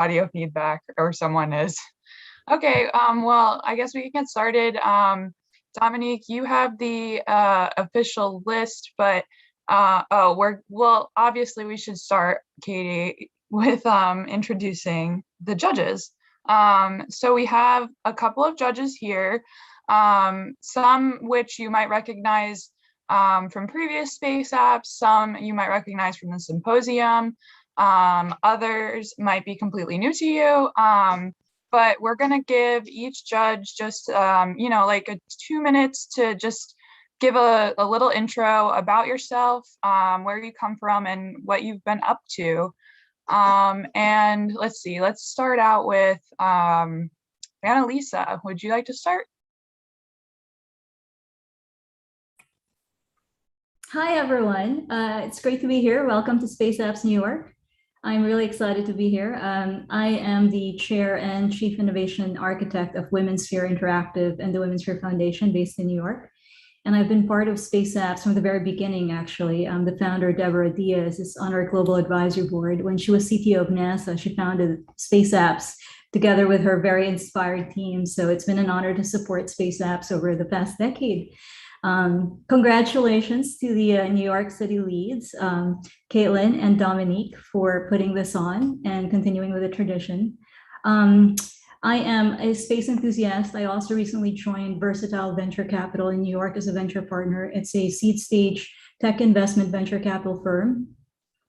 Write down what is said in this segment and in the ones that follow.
audio feedback or someone is. Okay, well, I guess we can get started. Dominique, you have the official list, but well, obviously we should start, Katie, with introducing the judges. So we have a couple of judges here, some which you might recognize from previous Space Apps, some you might recognize from the symposium, others might be completely new to you, but we're gonna give each judge just, like 2 minutes to just give a little intro about yourself, where you come from and what you've been up to. And let's see, let's start out with Annalisa. Would you like to start? Hi, everyone. It's great to be here. Welcome to Space Apps New York. I'm really excited to be here. I am the chair and chief innovation architect of Women's Sphere Interactive and the Women's Sphere Foundation based in New York. And I've been part of Space Apps from the very beginning, actually. The founder, Deborah Diaz, is on our global advisory board. When she was CTO of NASA, she founded Space Apps together with her very inspired team. So it's been an honor to support Space Apps over the past decade. Congratulations to the New York City leads, Caitlin and Dominique, for putting this on and continuing with the tradition. I am a space enthusiast. I also recently joined Versatile Venture Capital in New York as a venture partner. It's a seed stage tech investment venture capital firm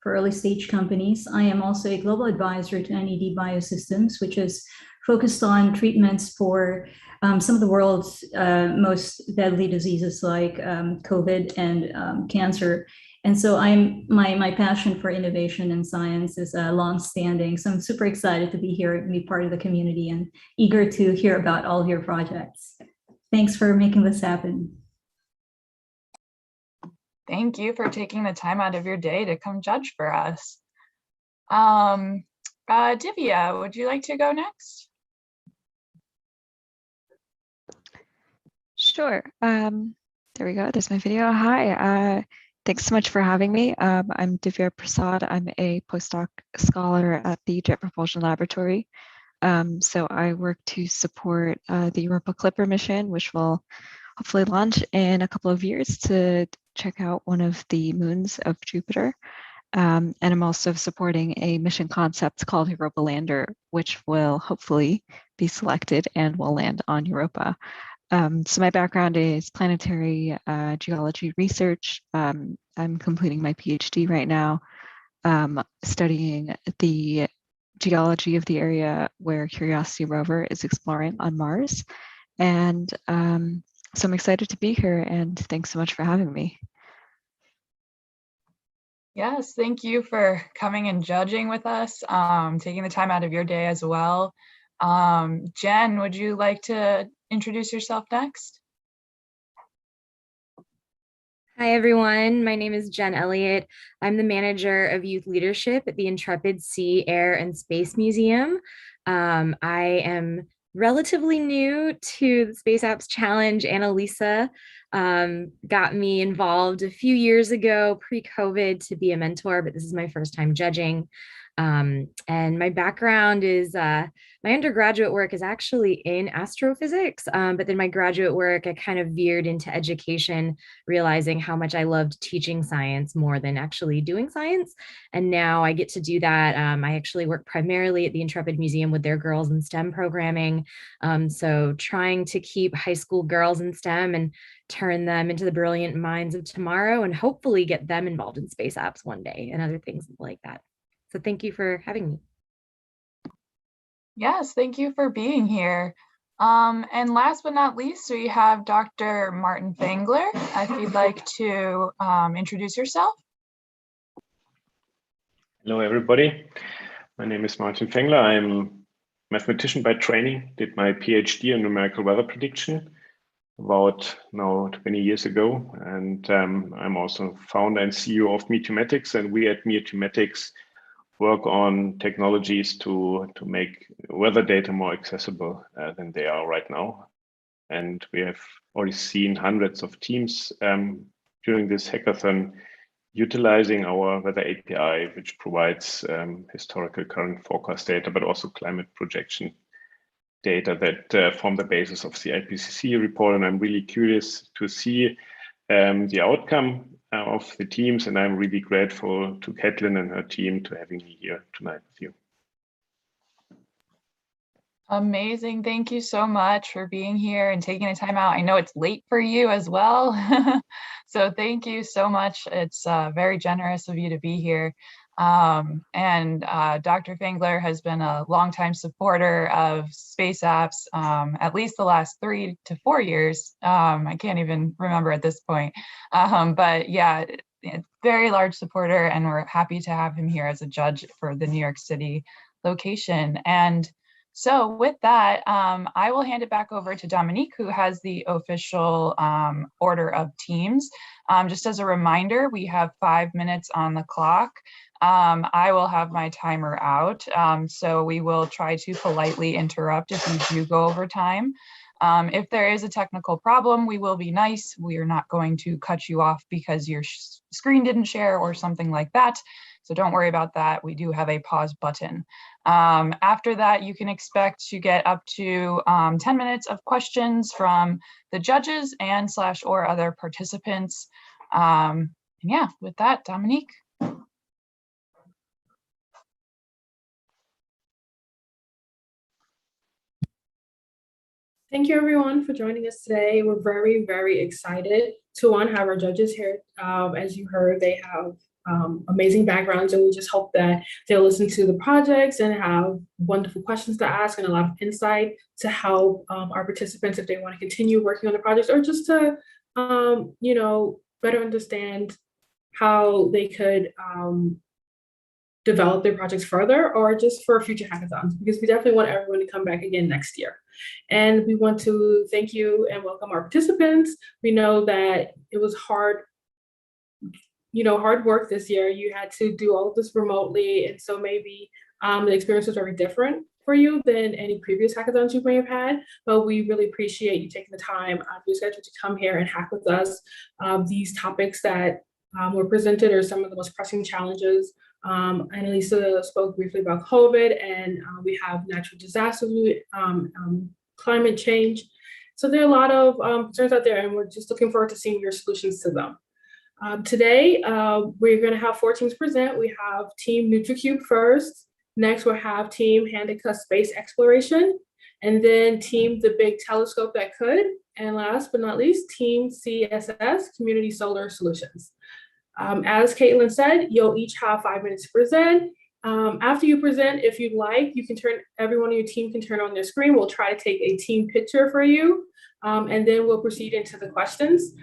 for early stage companies. I am also a global advisor to NED Biosystems, which is focused on treatments for some of the world's most deadly diseases like COVID and cancer. And so my passion for innovation and science is longstanding. So I'm super excited to be here and be part of the community and eager to hear about all of your projects. Thanks for making this happen. Thank you for taking the time out of your day to come judge for us. Divya, would you like to go next? Sure. There we go. There's my video. Hi. Thanks so much for having me. I'm Diviaprasad. I'm a postdoc scholar at the Jet Propulsion Laboratory. So I work to support the Europa Clipper mission, which will hopefully launch in a couple of years to check out one of the moons of Jupiter. And I'm also supporting a mission concept called Europa Lander, which will hopefully be selected and will land on Europa. So my background is planetary geology research. I'm completing my PhD right now, studying the geology of the area where Curiosity rover is exploring on Mars. And so I'm excited to be here, and thanks so much for having me. Yes, thank you for coming and judging with us, taking the time out of your day as well. Jen, would you like to introduce yourself next? Hi, everyone. My name is Jen Elliott. I'm the manager of youth leadership at the Intrepid Sea, Air, and Space Museum. I am relatively new to the Space Apps Challenge. Annalisa got me involved a few years ago, pre-COVID, to be a mentor, but this is my first time judging. And my background is, my undergraduate work is actually in astrophysics, but then my graduate work, I kind of veered into education, realizing how much I loved teaching science more than actually doing science. And now I get to do that. I actually work primarily at the Intrepid Museum with their girls in STEM programming. So trying to keep high school girls in STEM and turn them into the brilliant minds of tomorrow, and hopefully get them involved in space apps one day and other things like that. So thank you for having me. Yes, thank you for being here. And last but not least, we have Dr. Martin Fengler. If you'd like to introduce yourself. Hello, everybody. My name is Martin Fengler. I'm a mathematician by training, did my PhD in numerical weather prediction about now 20 years ago. And I'm also founder and CEO of Meteomatics, and we at Meteomatics work on technologies to make weather data more accessible than they are right now. And we have already seen hundreds of teams during this hackathon utilizing our weather API, which provides historical current forecast data, but also climate projection data that form the basis of the IPCC report. And I'm really curious to see the outcome of the teams, and I'm really grateful to Caitlin and her team to having me here tonight with you. Amazing. Thank you so much for being here and taking the time out. I know it's late for you as well. So thank you so much. It's very generous of you to be here. And Dr. Fengler has been a longtime supporter of Space Apps, at least the last 3 to 4 years. I can't even remember at this point. But yeah, very large supporter, and we're happy to have him here as a judge for the New York City location. And so with that, I will hand it back over to Dominique, who has the official order of teams. Just as a reminder, we have 5 minutes on the clock. I will have my timer out, so we will try to politely interrupt if we do go over time. If there is a technical problem, we will be nice. We are not going to cut you off because your screen didn't share or something like that. So don't worry about that. We do have a pause button. After that, you can expect to get up to 10 minutes of questions from the judges and / or other participants. And yeah, with that, Dominique. Thank you everyone for joining us today. We're very, very excited to have our judges here. As you heard, they have amazing backgrounds, and we just hope that they'll listen to the projects and have wonderful questions to ask and a lot of insight to help our participants if they want to continue working on the projects, or just to better understand how they could develop their projects further, or just for future hackathons, because we definitely want everyone to come back again next year. And we want to thank you and welcome our participants. We know that it was hard work this year. You had to do all of this remotely, and so maybe the experience was very different for you than any previous hackathons you may have had, but we really appreciate you taking the time out of your schedule to come here and hack with us. These topics that were presented are some of the most pressing challenges. Annalisa spoke briefly about COVID, and we have natural disasters, climate change. So there are a lot of concerns out there, and we're just looking forward to seeing your solutions to them. Today, we're going to have 4 teams present. We have Team NutriCube first. Next, we'll have Team Handica Space Exploration, and then Team The Big Telescope That Could, and last but not least, Team CSS Community Solar Solutions. As Caitlin said, you'll each have 5 minutes to present. After you present, if you'd like, you can everyone on your team can turn on their screen. We'll try to take a team picture for you, and then we'll proceed into the questions.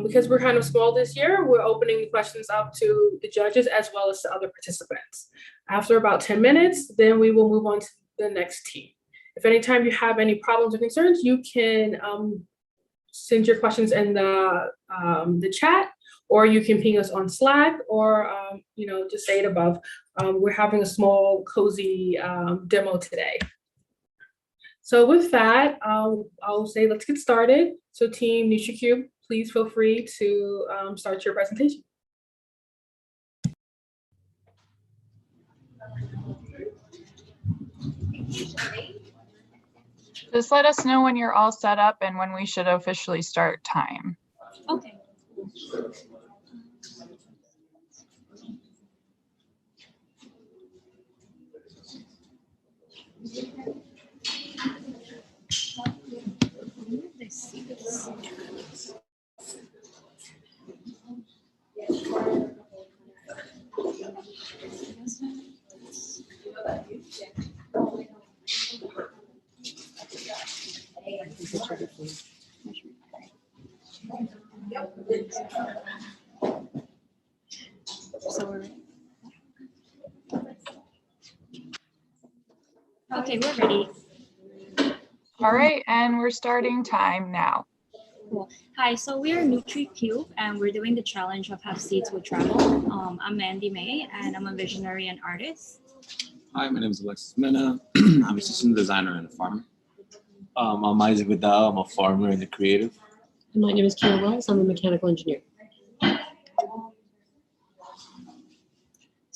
Because we're kind of small this year, we're opening the questions up to the judges as well as to other participants. After about 10 minutes, then we will move on to the next team. If anytime you have any problems or concerns, you can send your questions in the chat, or you can ping us on Slack, or just say it above. We're having a small, cozy demo today. So with that, I'll say let's get started. So Team NutriCube, please feel free to start your presentation. Just let us know when you're all set up and when we should officially start time. Okay. Okay, we're ready. All right, and we're starting time now. Cool. Hi, so we are NutriCube, and we're doing the challenge of Have Seeds Will Travel. I'm Mandy May, and I'm a visionary and artist. Hi, my name is Alexis Mena. I'm a system designer and a farmer. I'm Isaac Vidal. I'm a farmer and a creative. And my name is Kara Wells. I'm a mechanical engineer.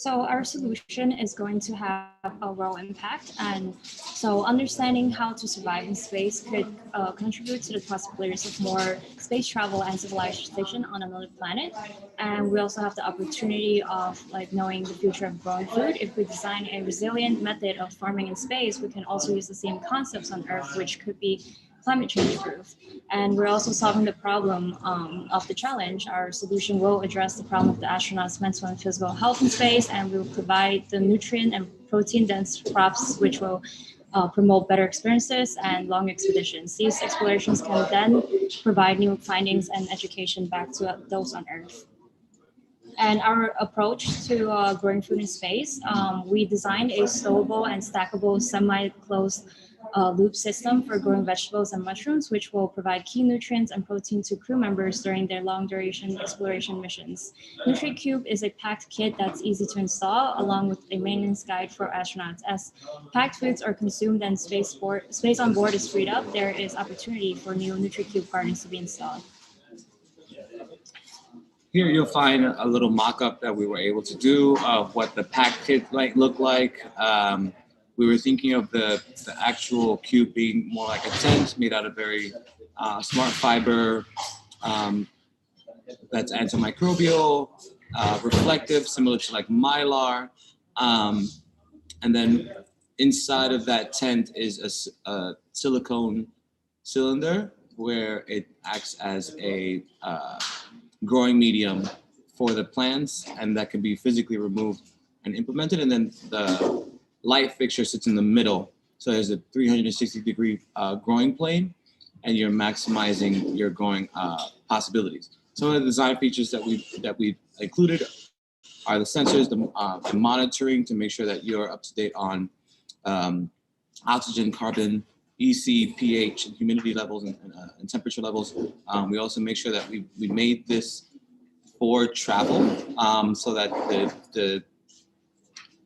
So our solution is going to have a low impact, and so understanding how to survive in space could contribute to the possibilities of more space travel and civilization on another planet. And we also have the opportunity of like knowing the future of growing food. If we design a resilient method of farming in space, we can also use the same concepts on Earth, which could be climate change proof. And we're also solving the problem of the challenge. Our solution will address the problem of the astronauts' mental and physical health in space, and we will provide the nutrient and protein dense crops, which will promote better experiences and long expeditions. These explorations can then provide new findings and education back to those on Earth. And our approach to growing food in space, we designed a stowable and stackable semi-closed loop system for growing vegetables and mushrooms, which will provide key nutrients and protein to crew members during their long duration exploration missions. NutriCube is a packed kit that's easy to install, along with a maintenance guide for astronauts. As packed foods are consumed and space on board is freed up, there is opportunity for new NutriCube gardens to be installed. Here you'll find a little mock-up that we were able to do of what the pack kit might look like. We were thinking of the actual cube being more like a tent made out of very smart fiber that's antimicrobial, reflective, similar to like Mylar. And then inside of that tent is a silicone cylinder where it acts as a growing medium for the plants, and that can be physically removed and implemented. And then the light fixture sits in the middle. So there's a 360-degree growing plane, and you're maximizing your growing possibilities. Some of the design features that we've included are the sensors, the monitoring to make sure that you're up to date on oxygen, carbon, EC, pH, and humidity levels and temperature levels. We also make sure that we made this for travel so that the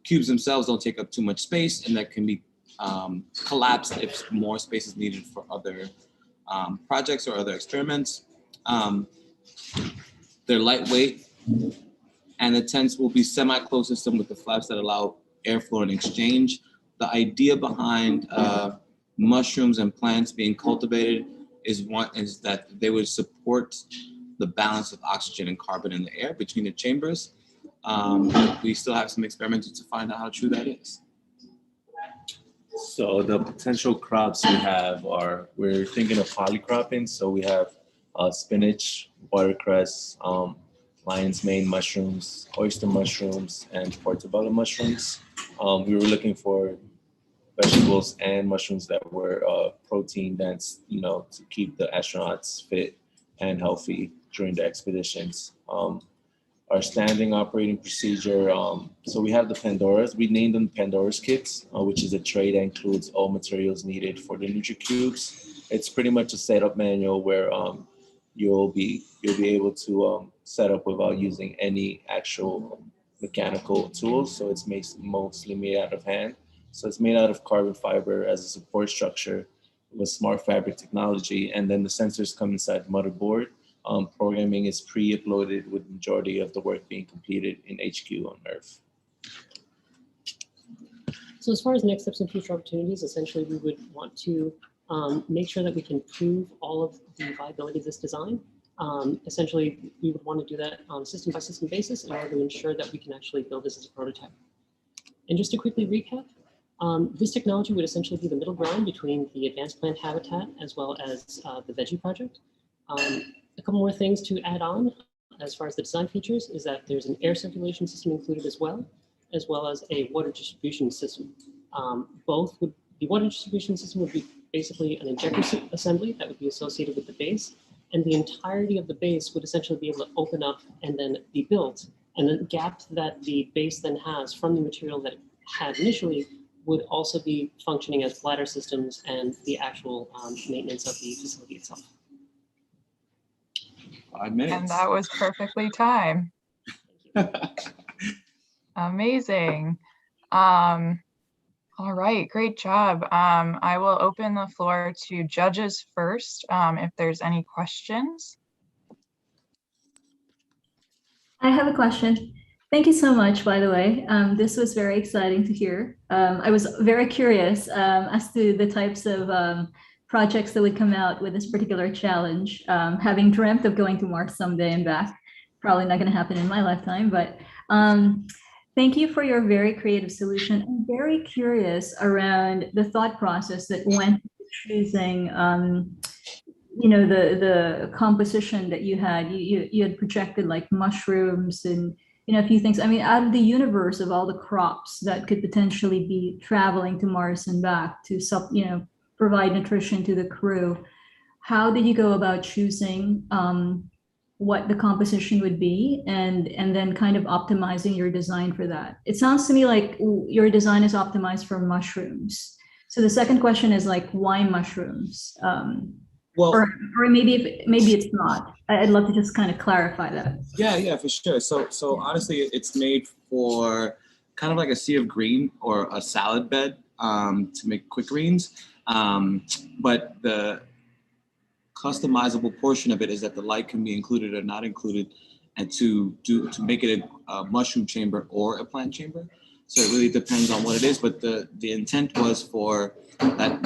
cubes themselves don't take up too much space, and that can be collapsed if more space is needed for other projects or other experiments. They're lightweight, and the tents will be semi-closed system with the flaps that allow airflow and exchange. The idea behind mushrooms and plants being cultivated is that they would support the balance of oxygen and carbon in the air between the chambers. We still have some experimenting to find out how true that is. So the potential crops we have are, we're thinking of polycropping. So we have spinach, watercress, lion's mane mushrooms, oyster mushrooms, and portobello mushrooms. We were looking for vegetables and mushrooms that were protein dense, to keep the astronauts fit and healthy during the expeditions. Our standing operating procedure, so we have the Pandoras. We named them Pandora's kits, which is a tray that includes all materials needed for the NutriCubes. It's pretty much a setup manual where you'll be able to set up without using any actual mechanical tools. So it's mostly made out of hand. So it's made out of carbon fiber as a support structure with smart fabric technology. And then the sensors come inside the motherboard. Programming is pre-uploaded with the majority of the work being completed in HQ on Earth. So as far as next steps and future opportunities, essentially we would want to make sure that we can prove all of the viability of this design. Essentially, we would want to do that on a system by system basis in order to ensure that we can actually build this as a prototype. And just to quickly recap, this technology would essentially be the middle ground between the advanced plant habitat as well as the veggie project. A couple more things to add on as far as the design features is that there's an air circulation system included as well as a water distribution system. The water distribution system would be basically an injector assembly that would be associated with the base, and the entirety of the base would essentially be able to open up and then be built. And the gap that the base then has from the material that it had initially would also be functioning as bladder systems and the actual maintenance of the facility itself. 5 minutes. And that was perfectly timed. Amazing. All right, great job. I will open the floor to judges first, if there's any questions. I have a question. Thank you so much, by the way. This was very exciting to hear. I was very curious as to the types of projects that would come out with this particular challenge. Having dreamt of going to Mars someday and back, probably not going to happen in my lifetime, but thank you for your very creative solution. I'm very curious around the thought process that went into choosing the composition that you had. You had projected like mushrooms and a few things. I mean, out of the universe of all the crops that could potentially be traveling to Mars and back to provide nutrition to the crew, how did you go about choosing what the composition would be and then kind of optimizing your design for that? It sounds to me like your design is optimized for mushrooms. So the second question is like, why mushrooms? Well, or maybe it's not. I'd love to just kind of clarify that. yeah, for sure. So honestly, it's made for kind of like a sea of green or a salad bed to make quick greens. But the customizable portion of it is that the light can be included or not included, and to make it a mushroom chamber or a plant chamber. So it really depends on what it is. But the intent was for that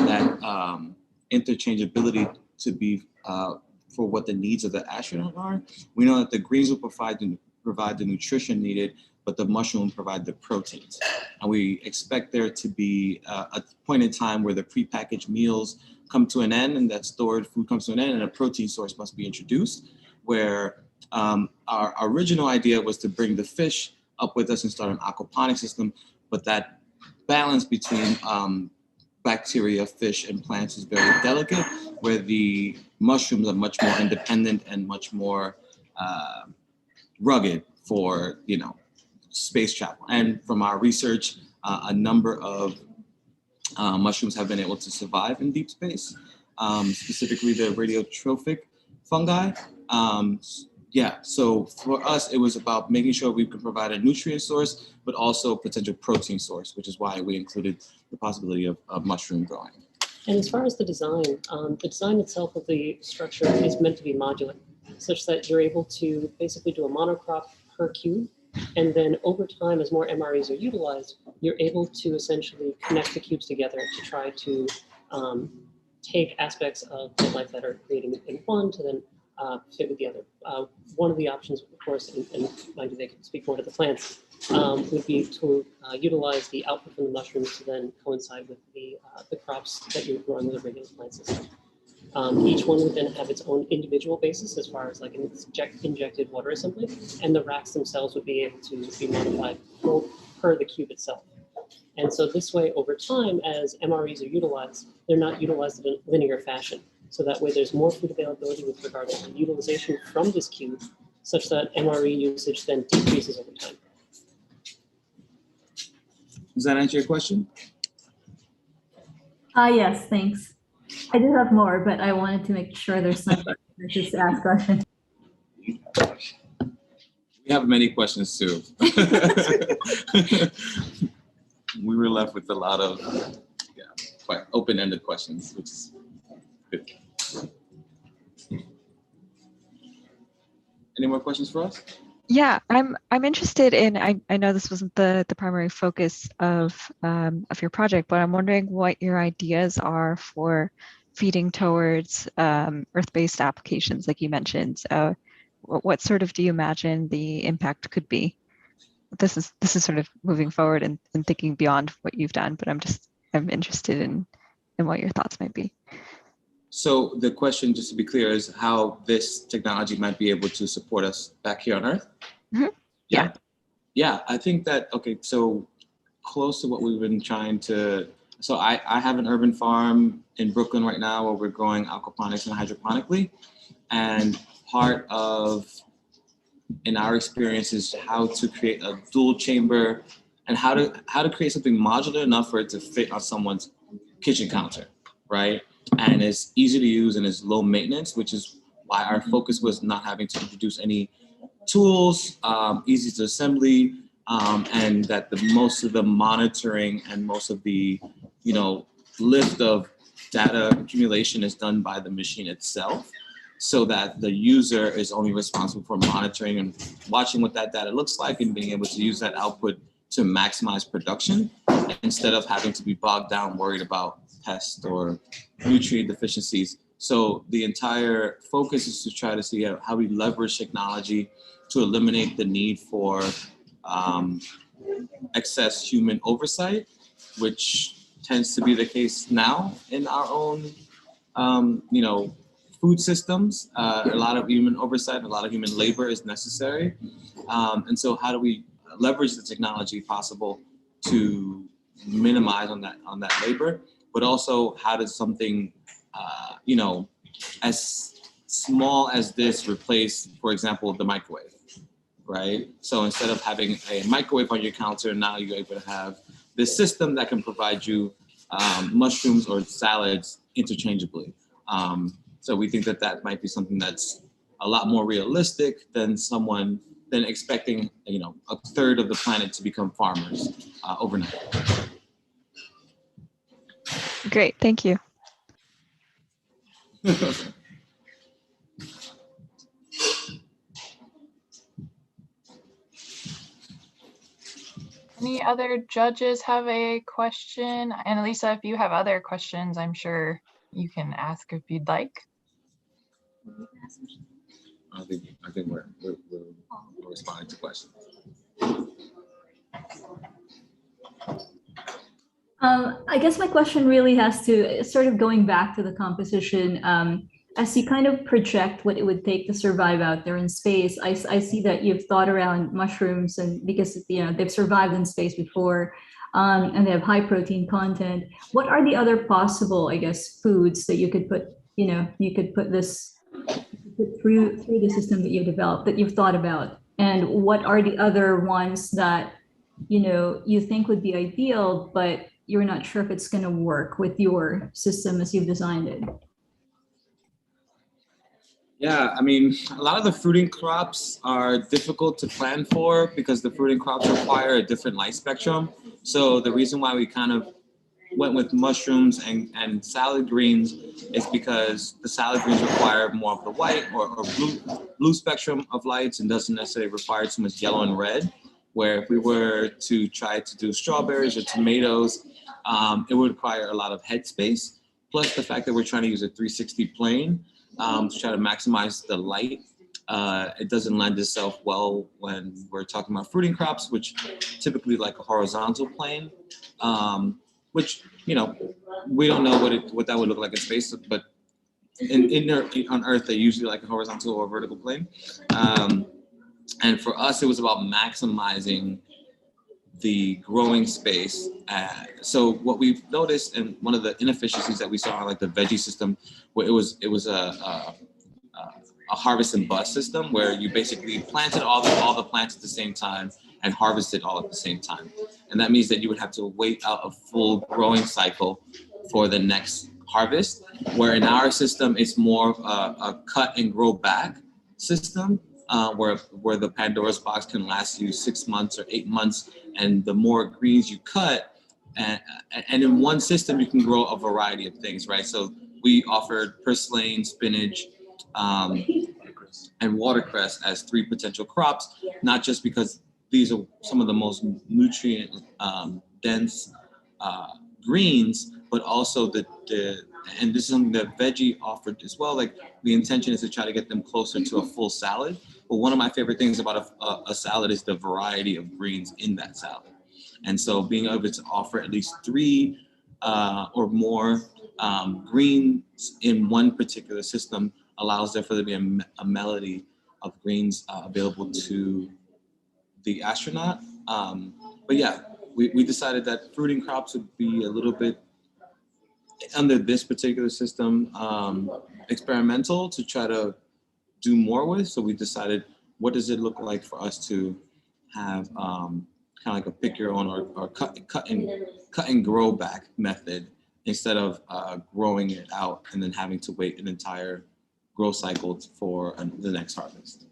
interchangeability to be for what the needs of the astronaut are. We know that the greens will provide the nutrition needed, but the mushroom will provide the proteins. And we expect there to be a point in time where the prepackaged meals come to an end and that stored food comes to an end and a protein source must be introduced, where our original idea was to bring the fish up with us and start an aquaponic system, but that balance between bacteria, fish, and plants is very delicate, where the mushrooms are much more independent and much more rugged for, space travel. And from our research, a number of mushrooms have been able to survive in deep space, specifically the radiotrophic fungi. So for us, it was about making sure we could provide a nutrient source, but also potential protein source, which is why we included the possibility of mushroom growing. And as far as the design itself of the structure is meant to be modular, such that you're able to basically do a monocrop per cube. And then over time, as more MREs are utilized, you're able to essentially connect the cubes together to try to take aspects of the life that are creating in one to then fit with the other. One of the options, of course, and mind you, they can speak more to the plants, would be to utilize the output from the mushrooms to then coincide with the crops that you're growing with a regular plant system. Each one would then have its own individual basis as far as like an injected water assembly, and the racks themselves would be able to be modified per the cube itself. And so this way, over time, as MREs are utilized, they're not utilized in a linear fashion. So that way there's more food availability with regard to the utilization from this cube, such that MRE usage then decreases over time. Does that answer your question? Yes, thanks. I do have more, but I wanted to make sure there's something to just ask questions. We have many questions too. We were left with a lot of quite open-ended questions, which is good. Any more questions for us? Yeah, I'm interested in. I know this wasn't the primary focus of your project, but I'm wondering what your ideas are for feeding towards Earth-based applications, like you mentioned. What sort of do you imagine the impact could be? This is sort of moving forward and thinking beyond what you've done, but I'm interested in what your thoughts might be. So the question, just to be clear, is how this technology might be able to support us back here on Earth? Mm-hmm. Yeah, I think that, okay, so close to what we've been trying to, so I have an urban farm in Brooklyn right now where we're growing aquaponics and hydroponically. And part of, in our experience, is how to create a dual chamber and how to create something modular enough for it to fit on someone's kitchen counter, right? And it's easy to use and it's low maintenance, which is why our focus was not having to introduce any tools, easy to assembly, and that most of the monitoring and most of the, lift of data accumulation is done by the machine itself. so that the user is only responsible for monitoring and watching what that data looks like and being able to use that output to maximize production instead of having to be bogged down worried about pests or nutrient deficiencies. So the entire focus is to try to see how we leverage technology to eliminate the need for excess human oversight, which tends to be the case now in our own, food systems. A lot of human oversight, a lot of human labor is necessary. And so how do we leverage the technology possible to minimize on that labor, but also how does something, as small as this replace, for example, the microwave, right? So instead of having a microwave on your counter, now you're able to have this system that can provide you mushrooms or salads interchangeably. So we think that might be something that's a lot more realistic than expecting, a third of the planet to become farmers overnight. Great, thank you. Any other judges have a question? And Lisa, if you have other questions, I'm sure you can ask if you'd like. I think we're responding to questions. I guess my question really has to sort of going back to the composition. As you kind of project what it would take to survive out there in space, I see that you've thought around mushrooms, and because they've survived in space before, and they have high protein content. What are the other possible, I guess, foods that you could put through the system that you've developed, that you've thought about, and what are the other ones that you think would be ideal, but you're not sure if it's going to work with your system as you've designed it? Yeah, I mean, a lot of the fruiting crops are difficult to plan for because the fruiting crops require a different light spectrum. So the reason why we kind of went with mushrooms and salad greens is because the salad greens require more of the white or blue spectrum of lights and doesn't necessarily require too much yellow and red. Where if we were to try to do strawberries or tomatoes, it would require a lot of headspace. Plus the fact that we're trying to use a 360 plane to try to maximize the light. It doesn't lend itself well when we're talking about fruiting crops, which typically like a horizontal plane, which, we don't know what that would look like in space, but on Earth, they usually like a horizontal or vertical plane. And for us, it was about maximizing the growing space. So what we've noticed, and one of the inefficiencies that we saw on like the veggie system, where it was a harvest and bust system where you basically planted all the plants at the same time and harvested all at the same time. And that means that you would have to wait out a full growing cycle for the next harvest, where in our system, it's more of a cut and grow back system. Where the Pandora's box can last you 6 months or 8 months, and the more greens you cut, and in one system you can grow a variety of things, right? So we offered purslane, spinach, and watercress as 3 potential crops, not just because these are some of the most nutrient dense greens, but also and this is something that veggie offered as well. Like the intention is to try to get them closer to a full salad. But one of my favorite things about a salad is the variety of greens in that salad. And so being able to offer at least 3 or more greens in one particular system allows there for there to be a melody of greens available to the astronaut. But yeah, we decided that fruiting crops would be a little bit under this particular system experimental to try to do more with. So we decided, what does it look like for us to have kind of like a pick your own or cut and grow back method instead of growing it out and then having to wait an entire grow cycle for the next harvest.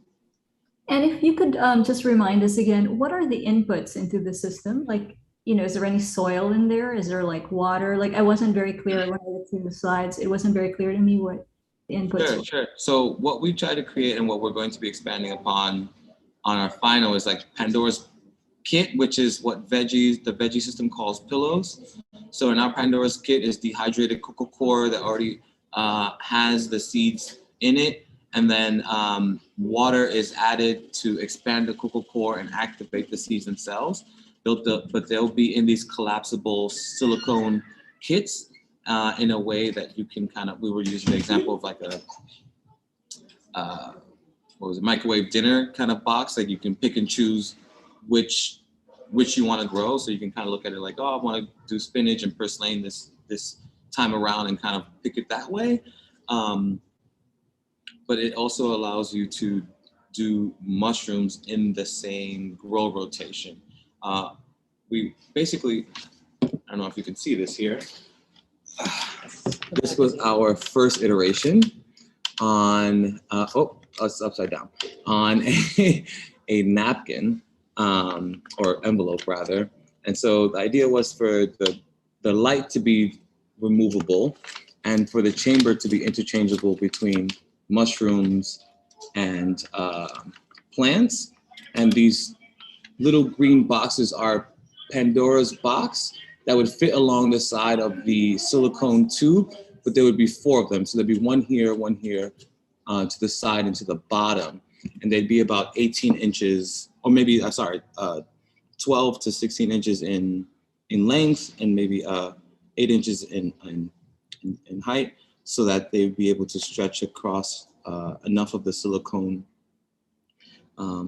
And if you could just remind us again, what are the inputs into the system? Like, is there any soil in there? Is there like water? Like I wasn't very clear when I looked through the slides. It wasn't very clear to me what input. Sure. So what we try to create and what we're going to be expanding upon on our final is like Pandora's kit, which is what the veggie system calls pillows. So in our Pandora's kit is dehydrated cocoa coir that already has the seeds in it. And then water is added to expand the cocoa coir and activate the seeds themselves. But they'll be in these collapsible silicone kits in a way that you can we were using the example of like a, microwave dinner kind of box. Like you can pick and choose which you want to grow. So you can kind of look at it like, oh, I want to do spinach and purslane this time around and kind of pick it that way. But it also allows you to do mushrooms in the same grow rotation. We basically, I don't know if you can see this here. This was our first iteration on, it's upside down, on a napkin, or envelope rather. And so the idea was for the light to be removable and for the chamber to be interchangeable between mushrooms and plants. And these little green boxes are Pandora's box that would fit along the side of the silicone tube, but there would be 4 of them. So there'd be one here, to the side and to the bottom. And they'd be about 18 inches, or maybe, 12 to 16 inches in length and maybe 8 inches in height, so that they'd be able to stretch across enough of the silicone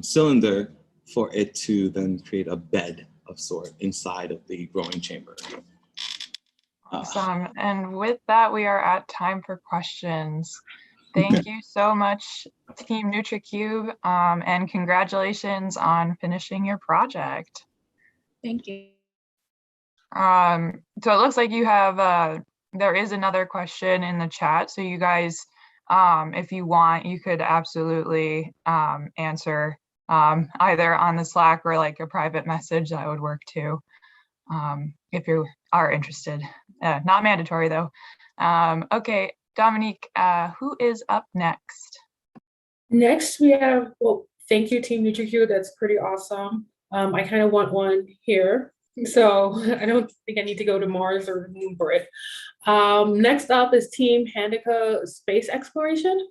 cylinder for it to then create a bed of sort inside of the growing chamber. Awesome. And with that, we are at time for questions. Thank you so much, Team NutriCube, and congratulations on finishing your project. Thank you. So it looks like you have, there is another question in the chat. So you guys, if you want, you could absolutely answer either on the Slack or like a private message. That would work too, if you are interested. Not mandatory though. Okay, Dominique, who is up next? Next we have, well, thank you Team NutriQ, that's pretty awesome. I kind of want one here, so I don't think I need to go to Mars or the moon for it. Next up is Team Handicap Space Exploration.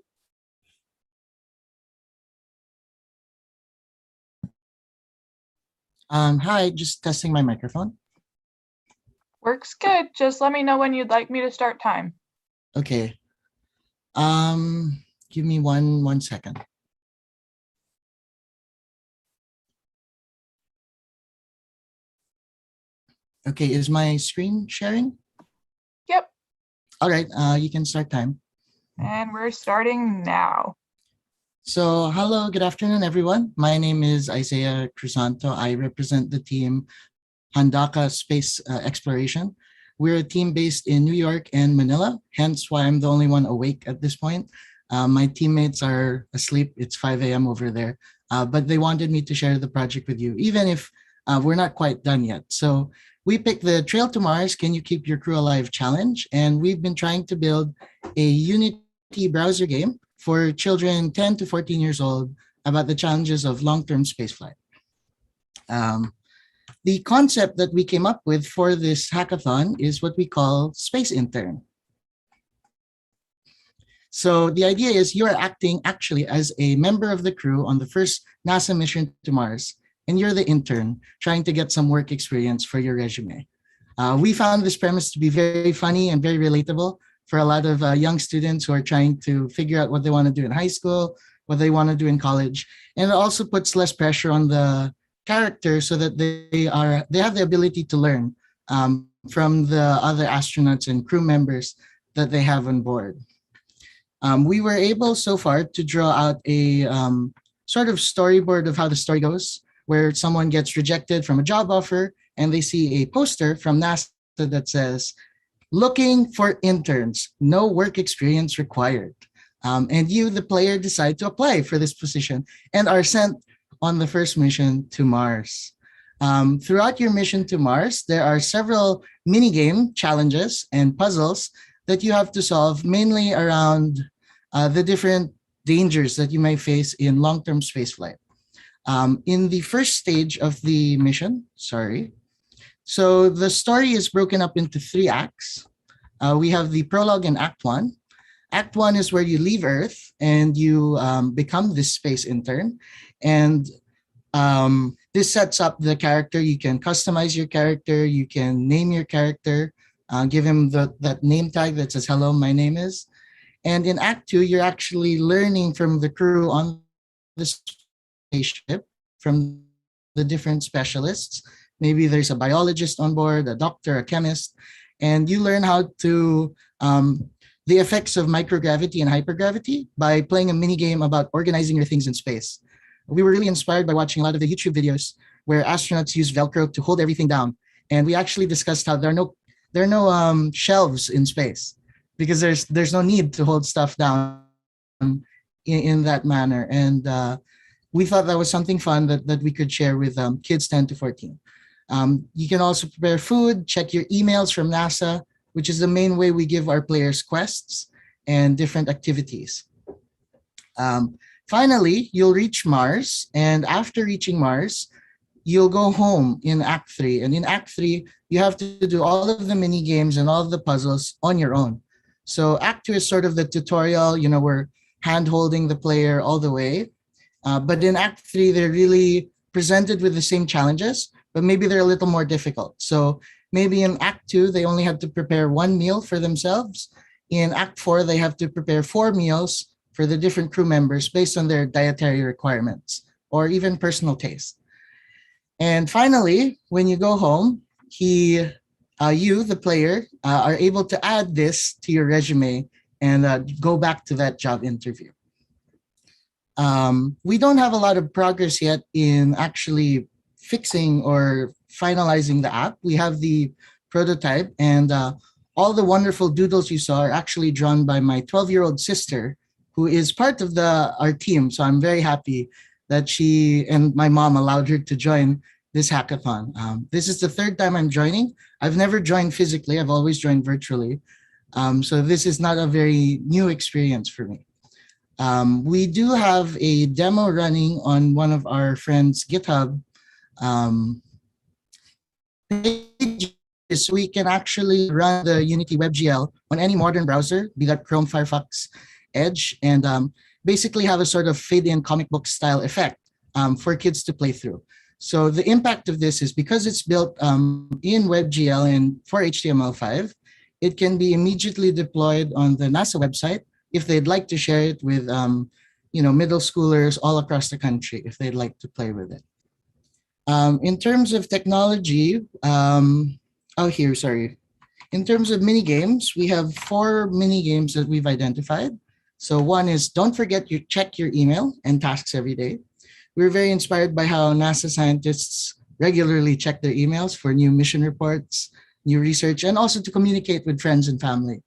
Hi, just testing my microphone. Works good. Just let me know when you'd like me to start time. Okay. Give me one second. Okay, is my screen sharing? Yep. All right, you can start time. And we're starting now. So hello, good afternoon, everyone. My name is Isaiah Crisanto. I represent the team Handaka Space Exploration. We're a team based in New York and Manila, hence why I'm the only one awake at this point. My teammates are asleep. It's 5 a.m. over there, but they wanted me to share the project with you, even if we're not quite done yet. So we picked the Trail to Mars, Can You Keep Your Crew Alive challenge, and we've been trying to build a Unity browser game for children 10 to 14 years old about the challenges of long-term spaceflight. The concept that we came up with for this hackathon is what we call Space Intern. So the idea is you're acting actually as a member of the crew on the first NASA mission to Mars, and you're the intern trying to get some work experience for your resume. We found this premise to be very funny and very relatable for a lot of young students who are trying to figure out what they want to do in high school, what they want to do in college. And it also puts less pressure on the characters so that they have the ability to learn from the other astronauts and crew members that they have on board. We were able so far to draw out a sort of storyboard of how the story goes, where someone gets rejected from a job offer and they see a poster from NASA that says, "Looking for interns, no work experience required." And you, the player, decide to apply for this position and are sent on the first mission to Mars. Throughout your mission to Mars, there are several mini-game challenges and puzzles that you have to solve, mainly around the different dangers that you may face in long-term spaceflight. In the first stage of the mission, so the story is broken up into 3 acts. We have the prologue and Act 1. Act 1 is where you leave Earth and you become this space intern. And this sets up the character. You can customize your character. You can name your character, give him that name tag that says, hello, my name is. And in Act 2, you're actually learning from the crew on the spaceship, from the different specialists. Maybe there's a biologist on board, a doctor, a chemist, and you learn how to the effects of microgravity and hypergravity by playing a mini game about organizing your things in space. We were really inspired by watching a lot of the YouTube videos where astronauts use Velcro to hold everything down. And we actually discussed how there are no shelves in space because there's no need to hold stuff down in that manner. And we thought that was something fun that we could share with kids 10 to 14. You can also prepare food, check your emails from NASA, which is the main way we give our players quests and different activities. Finally, you'll reach Mars, and after reaching Mars, you'll go home in Act 3. And in Act 3, you have to do all of the mini games and all of the puzzles on your own. So Act 2 is sort of the tutorial, we're hand-holding the player all the way. But in Act 3, they're really presented with the same challenges, but maybe they're a little more difficult. So maybe in Act 2, they only have to prepare 1 meal for themselves. In Act 4, they have to prepare 4 meals for the different crew members based on their dietary requirements or even personal taste. And finally, when you go home, you, the player, are able to add this to your resume and go back to that job interview. We don't have a lot of progress yet in actually fixing or finalizing the app. We have the prototype, and all the wonderful doodles you saw are actually drawn by my 12-year-old sister, who is part of our team. So I'm very happy that she and my mom allowed her to join this hackathon. This is the 3rd time I'm joining. I've never joined physically. I've always joined virtually. So this is not a very new experience for me. We do have a demo running on one of our friends' GitHub pages. So we can actually run the Unity WebGL on any modern browser, be that Chrome, Firefox, Edge, and basically have a sort of fade-in comic book style effect for kids to play through. So the impact of this is because it's built in WebGL and for HTML5, it can be immediately deployed on the NASA website if they'd like to share it with middle schoolers all across the country if they'd like to play with it. In terms of technology, in terms of mini games, we have 4 mini games that we've identified. So one is don't forget to check your email and tasks every day. We're very inspired by how NASA scientists regularly check their emails for new mission reports, new research, and also to communicate with friends and family.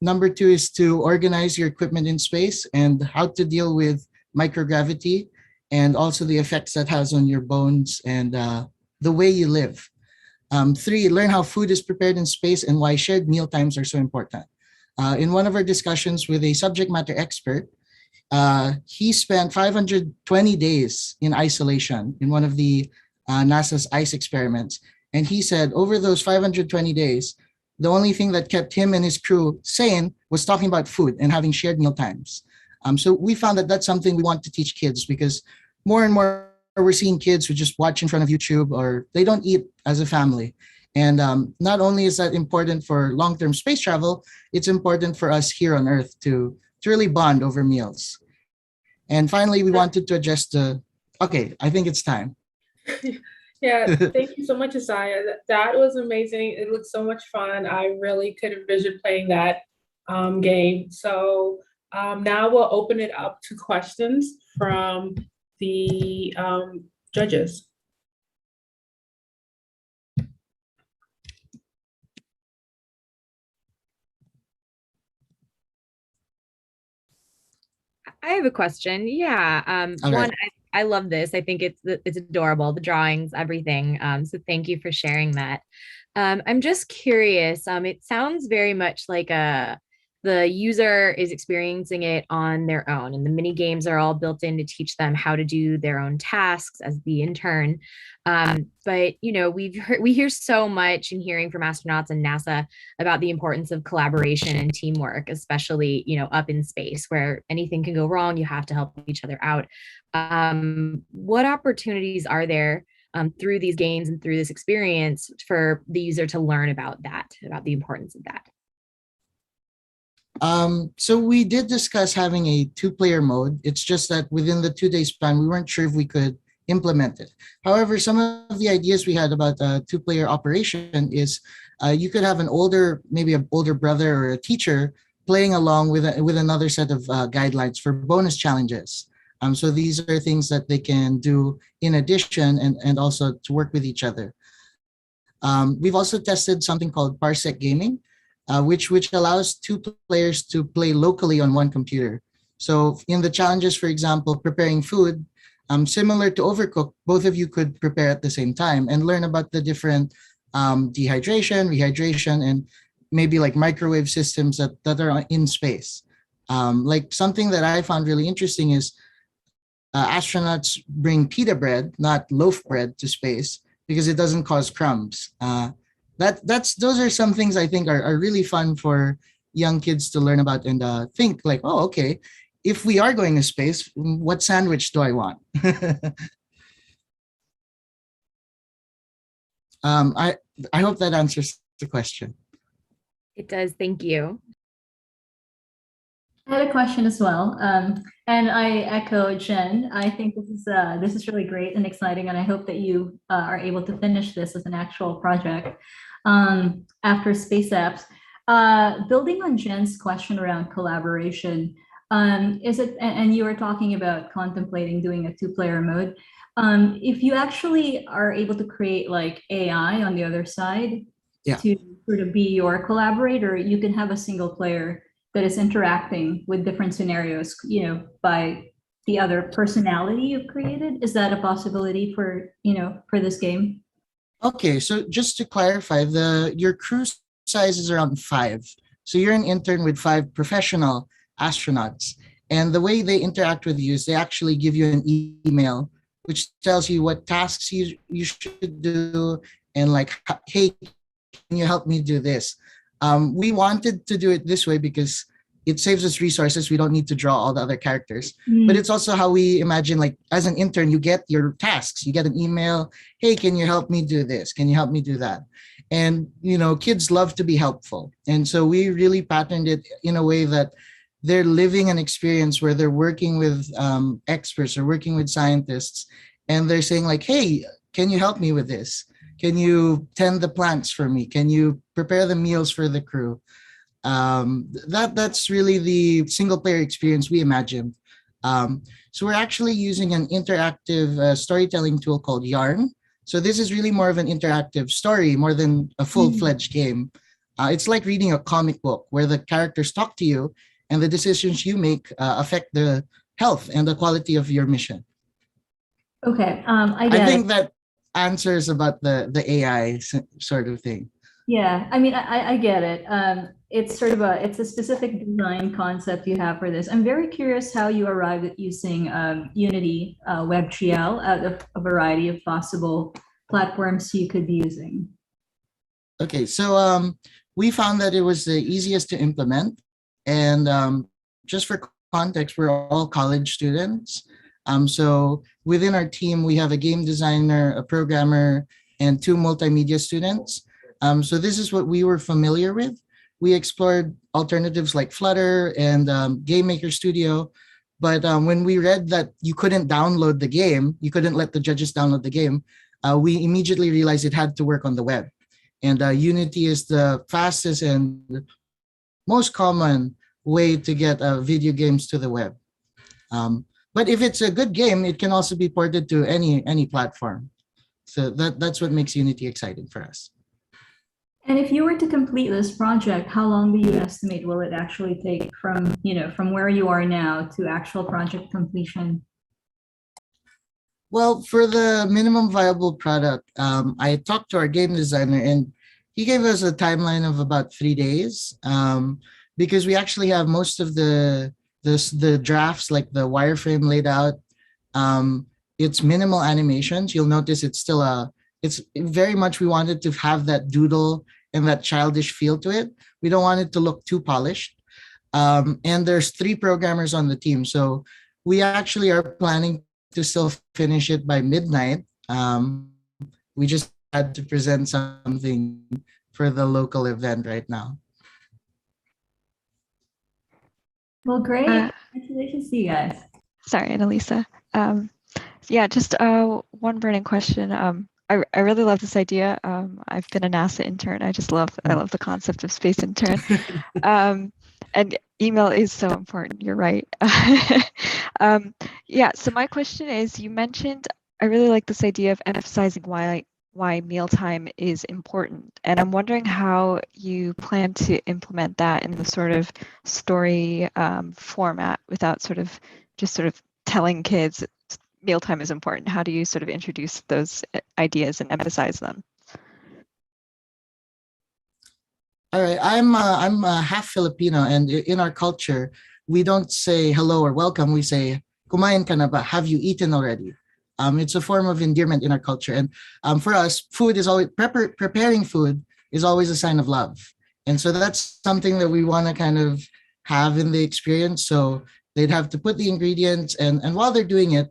Number 2 is to organize your equipment in space and how to deal with microgravity and also the effects that has on your bones and the way you live. 3, learn how food is prepared in space and why shared meal times are so important. In one of our discussions with a subject matter expert, he spent 520 days in isolation in one of the NASA's ICE experiments. And he said over those 520 days, the only thing that kept him and his crew sane was talking about food and having shared meal times. So we found that that's something we want to teach kids because more and more we're seeing kids who just watch in front of YouTube or they don't eat as a family. And not only is that important for long-term space travel, it's important for us here on Earth to really bond over meals. And finally, we wanted to address okay, I think it's time. Yeah, thank you so much, Isaiah. That was amazing. It looked so much fun. I really could envision playing that game. So now we'll open it up to questions from the judges. I have a question. Yeah. All One, right. I love this. I think it's adorable, the drawings, everything. So thank you for sharing that. I'm just curious. It sounds very much like a the user is experiencing it on their own, and the mini games are all built in to teach them how to do their own tasks as the intern. But we hear so much in hearing from astronauts and NASA about the importance of collaboration and teamwork, especially up in space where anything can go wrong. You have to help each other out. What opportunities are there through these games and through this experience for the user to learn about the importance of that? So we did discuss having a 2-player mode. It's just that within the 2-day span, we weren't sure if we could implement it. However, some of the ideas we had about a 2-player operation is you could have maybe an older brother or a teacher playing along with another set of guidelines for bonus challenges. So these are things that they can do in addition and also to work with each other. We've also tested something called Parsec Gaming, which allows 2 players to play locally on one computer. So in the challenges, for example, preparing food, similar to Overcooked, both of you could prepare at the same time and learn about the different dehydration, rehydration, and maybe like microwave systems that are in space. Like something that I found really interesting is astronauts bring pita bread, not loaf bread, to space because it doesn't cause crumbs. Those are some things I think are really fun for young kids to learn about and think like, oh, okay, if we are going to space, what sandwich do I want? I hope that answers the question. It does. Thank you. I had a question as well, and I echo Jen. I think this is really great and exciting, and I hope that you are able to finish this as an actual project after Space Apps. Building on Jen's question around collaboration, and you were talking about contemplating doing a 2-player mode. If you actually are able to create like AI on the other side to sort of be your collaborator, you can have a single player that is interacting with different scenarios, by the other personality you've created. Is that a possibility for this game? Okay, so just to clarify, your crew size is around 5. So you're an intern with 5 professional astronauts. And the way they interact with you is they actually give you an email which tells you what tasks you should do and like, hey, can you help me do this? We wanted to do it this way because it saves us resources. We don't need to draw all the other characters. But it's also how we imagine, like, as an intern, you get your tasks. You get an email, hey, can you help me do this? Can you help me do that? And, kids love to be helpful. And so we really patterned it in a way that they're living an experience where they're working with experts or working with scientists. And they're saying like, hey, can you help me with this? Can you tend the plants for me? Can you prepare the meals for the crew? That's really the single player experience we imagined. So we're actually using an interactive storytelling tool called Yarn. So this is really more of an interactive story more than a full-fledged game. It's like reading a comic book where the characters talk to you and the decisions you make affect the health and the quality of your mission. Okay, I think that answers about the AI sort of thing. Yeah, I mean, I get it. It's sort of it's a specific design concept you have for this. I'm very curious how you arrived at using Unity WebGL out of a variety of possible platforms you could be using. Okay, so we found that it was the easiest to implement. And just for context, we're all college students. So within our team, we have a game designer, a programmer, and 2 multimedia students. So this is what we were familiar with. We explored alternatives like Flutter and Game Maker Studio. But when we read that you couldn't download the game, you couldn't let the judges download the game, we immediately realized it had to work on the web. And Unity is the fastest and most common way to get video games to the web. But if it's a good game, it can also be ported to any platform. So that's what makes Unity exciting for us. And if you were to complete this project, how long do you estimate will it actually take from where you are now to actual project completion? Well, for the minimum viable product, I talked to our game designer and he gave us a timeline of about 3 days. because we actually have most of the drafts, like the wireframe laid out. It's minimal animations. You'll notice it's still it's very much, we wanted to have that doodle and that childish feel to it. We don't want it to look too polished. And there's 3 programmers on the team. So we actually are planning to still finish it by midnight. We just had to present something for the local event right now. Well, great. Congratulations to you guys. Sorry, Annalisa. Yeah, just one burning question. I really love this idea. I've been a NASA intern. I love the concept of space intern. And email is so important. You're right. Yeah. So my question is, you mentioned, I really like this idea of emphasizing why mealtime is important, and I'm wondering how you plan to implement that in the sort of story format without sort of telling kids mealtime is important. How do you sort of introduce those ideas and emphasize them? All right, I'm half Filipino, and in our culture, we don't say hello or welcome. We say "Kumain ka na ba? Have you eaten already?" It's a form of endearment in our culture, and for us, food is always preparing food is always a sign of love, and so that's something that we want to kind of have in the experience. So they'd have to put the ingredients, and while they're doing it,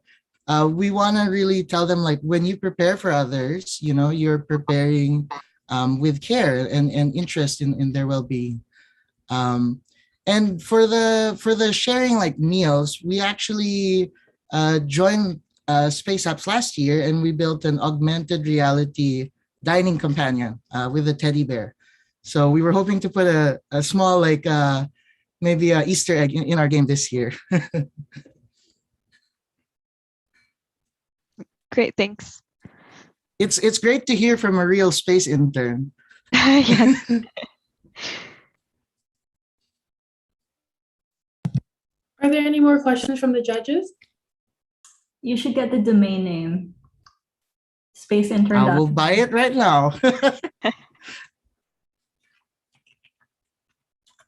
we want to really tell them, like, when you prepare for others, you know, you're preparing with care and interest in their well-being. And for the sharing like meals, we actually joined Space Apps last year, and we built an augmented reality dining companion with a teddy bear. So we were hoping to put a small, like maybe a Easter egg in our game this year. Great, thanks. It's great to hear from a real space intern. Yes. Are there any more questions from the judges? You should get the domain name. Space Intern. I will buy it right now.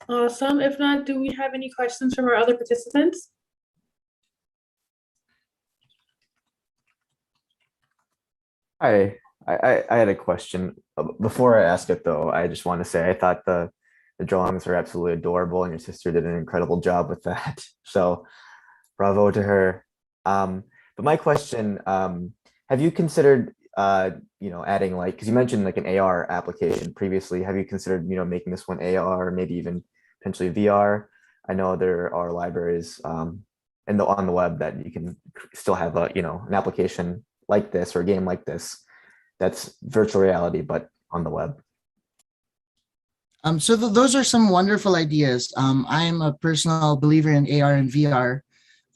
Awesome. If not, do we have any questions from our other participants? Hi, I had a question. Before I ask it though, I just want to say I thought the drawings are absolutely adorable, and your sister did an incredible job with that. So bravo to her. But my question, have you considered adding, like, because you mentioned like an AR application previously, have you considered, making this one AR, or maybe even potentially VR? I know there are libraries on the web that you can still have an application like this or a game like this that's virtual reality but on the web. So those are some wonderful ideas. I'm a personal believer in AR and VR.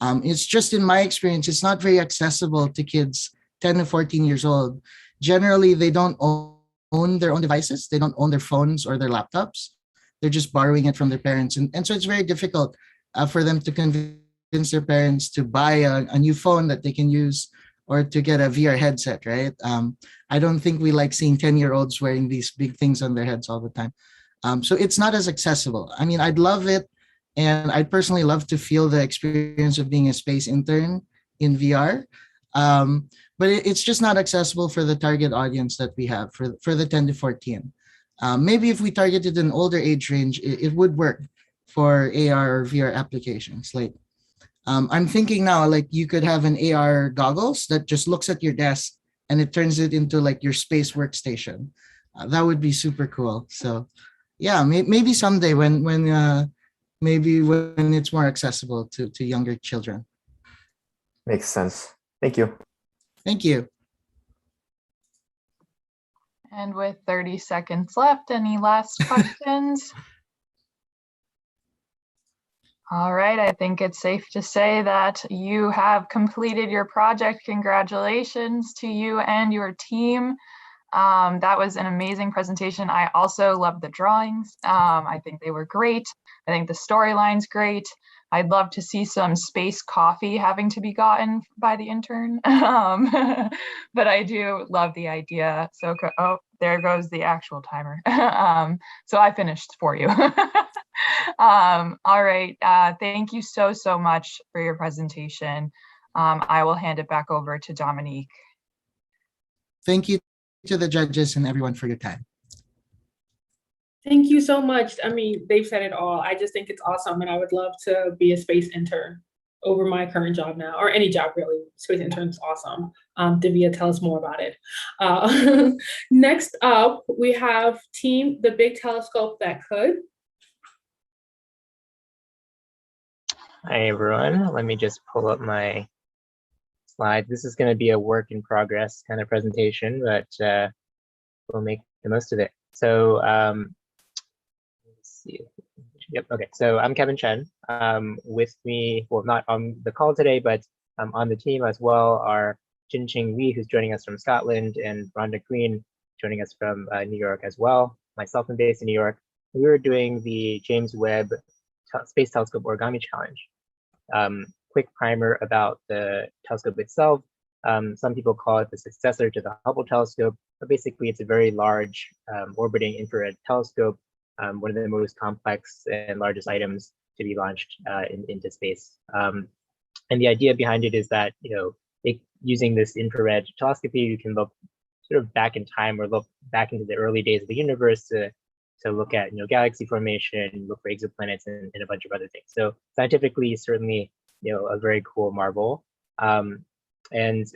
It's just, in my experience, it's not very accessible to kids 10 to 14 years old. Generally, they don't own their own devices. They don't own their phones or their laptops. They're just borrowing it from their parents. And so it's very difficult for them to convince their parents to buy a new phone that they can use, or to get a VR headset, right? I don't think we like seeing 10-year-olds wearing these big things on their heads all the time. So it's not as accessible. I mean, I'd love it, and I'd personally love to feel the experience of being a space intern in VR. But it's just not accessible for the target audience that we have for the 10 to 14. Maybe if we targeted an older age range, it would work for AR or VR applications. Like, I'm thinking now, like, you could have an AR goggles that just looks at your desk and it turns it into like your space workstation. That would be super cool. So yeah, maybe someday when it's more accessible to younger children. Makes sense. Thank you. Thank you. And with 30 seconds left, any last questions? All right, I think it's safe to say that you have completed your project. Congratulations to you and your team. That was an amazing presentation. I also loved the drawings. I think they were great. I think the storyline's great. I'd love to see some space coffee having to be gotten by the intern. But I do love the idea. So, oh, there goes the actual timer. So I finished for you. All right. Thank you so much for your presentation. I will hand it back over to Dominique. Thank you to the judges and everyone for your time. Thank you so much. I mean, they've said it all. I just think it's awesome, and I would love to be a space intern over my current job now, or any job really. Space intern is awesome. Divya, tell us more about it. Next up, we have Team The Big Telescope That Could. Hi, everyone. Let me just pull up my slide. This is going to be a work in progress kind of presentation, but we'll make the most of it. So let's see. Yep. Okay. So I'm Kevin Chen. With me, well, not on the call today, but on the team as well are Jinqing Li, who's joining us from Scotland, and Rhonda Green, joining us from New York as well. Myself, I'm based in New York. We were doing the James Webb Space Telescope Origami Challenge. Quick primer about the telescope itself. Some people call it the successor to the Hubble telescope, but basically it's a very large orbiting infrared telescope, one of the most complex and largest items to be launched into space. And the idea behind it is that, using this infrared telescopy, you can look sort of back in time or look back into the early days of the universe to look at galaxy formation, look for exoplanets, and a bunch of other things. So scientifically, certainly a very cool marvel. And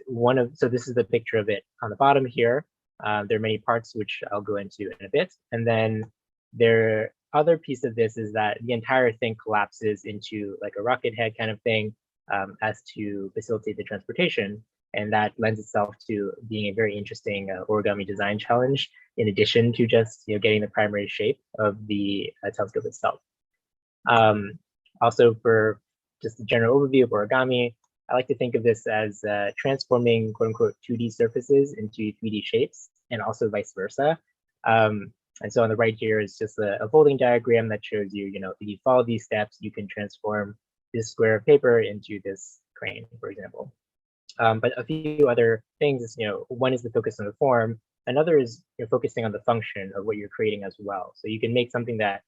so this is the picture of it on the bottom here. There are many parts which I'll go into in a bit. And then their other piece of this is that the entire thing collapses into like a rocket head kind of thing as to facilitate the transportation. And that lends itself to being a very interesting origami design challenge, in addition to just getting the primary shape of the telescope itself. Also, for just a general overview of origami, I like to think of this as transforming quote unquote 2D surfaces into 3D shapes, and also vice versa. And so on the right here is just a folding diagram that shows you, if you follow these steps, you can transform this square of paper into this crane, for example. But a few other things is, one is the focus on the form. Another is focusing on the function of what you're creating as well. So you can make something that,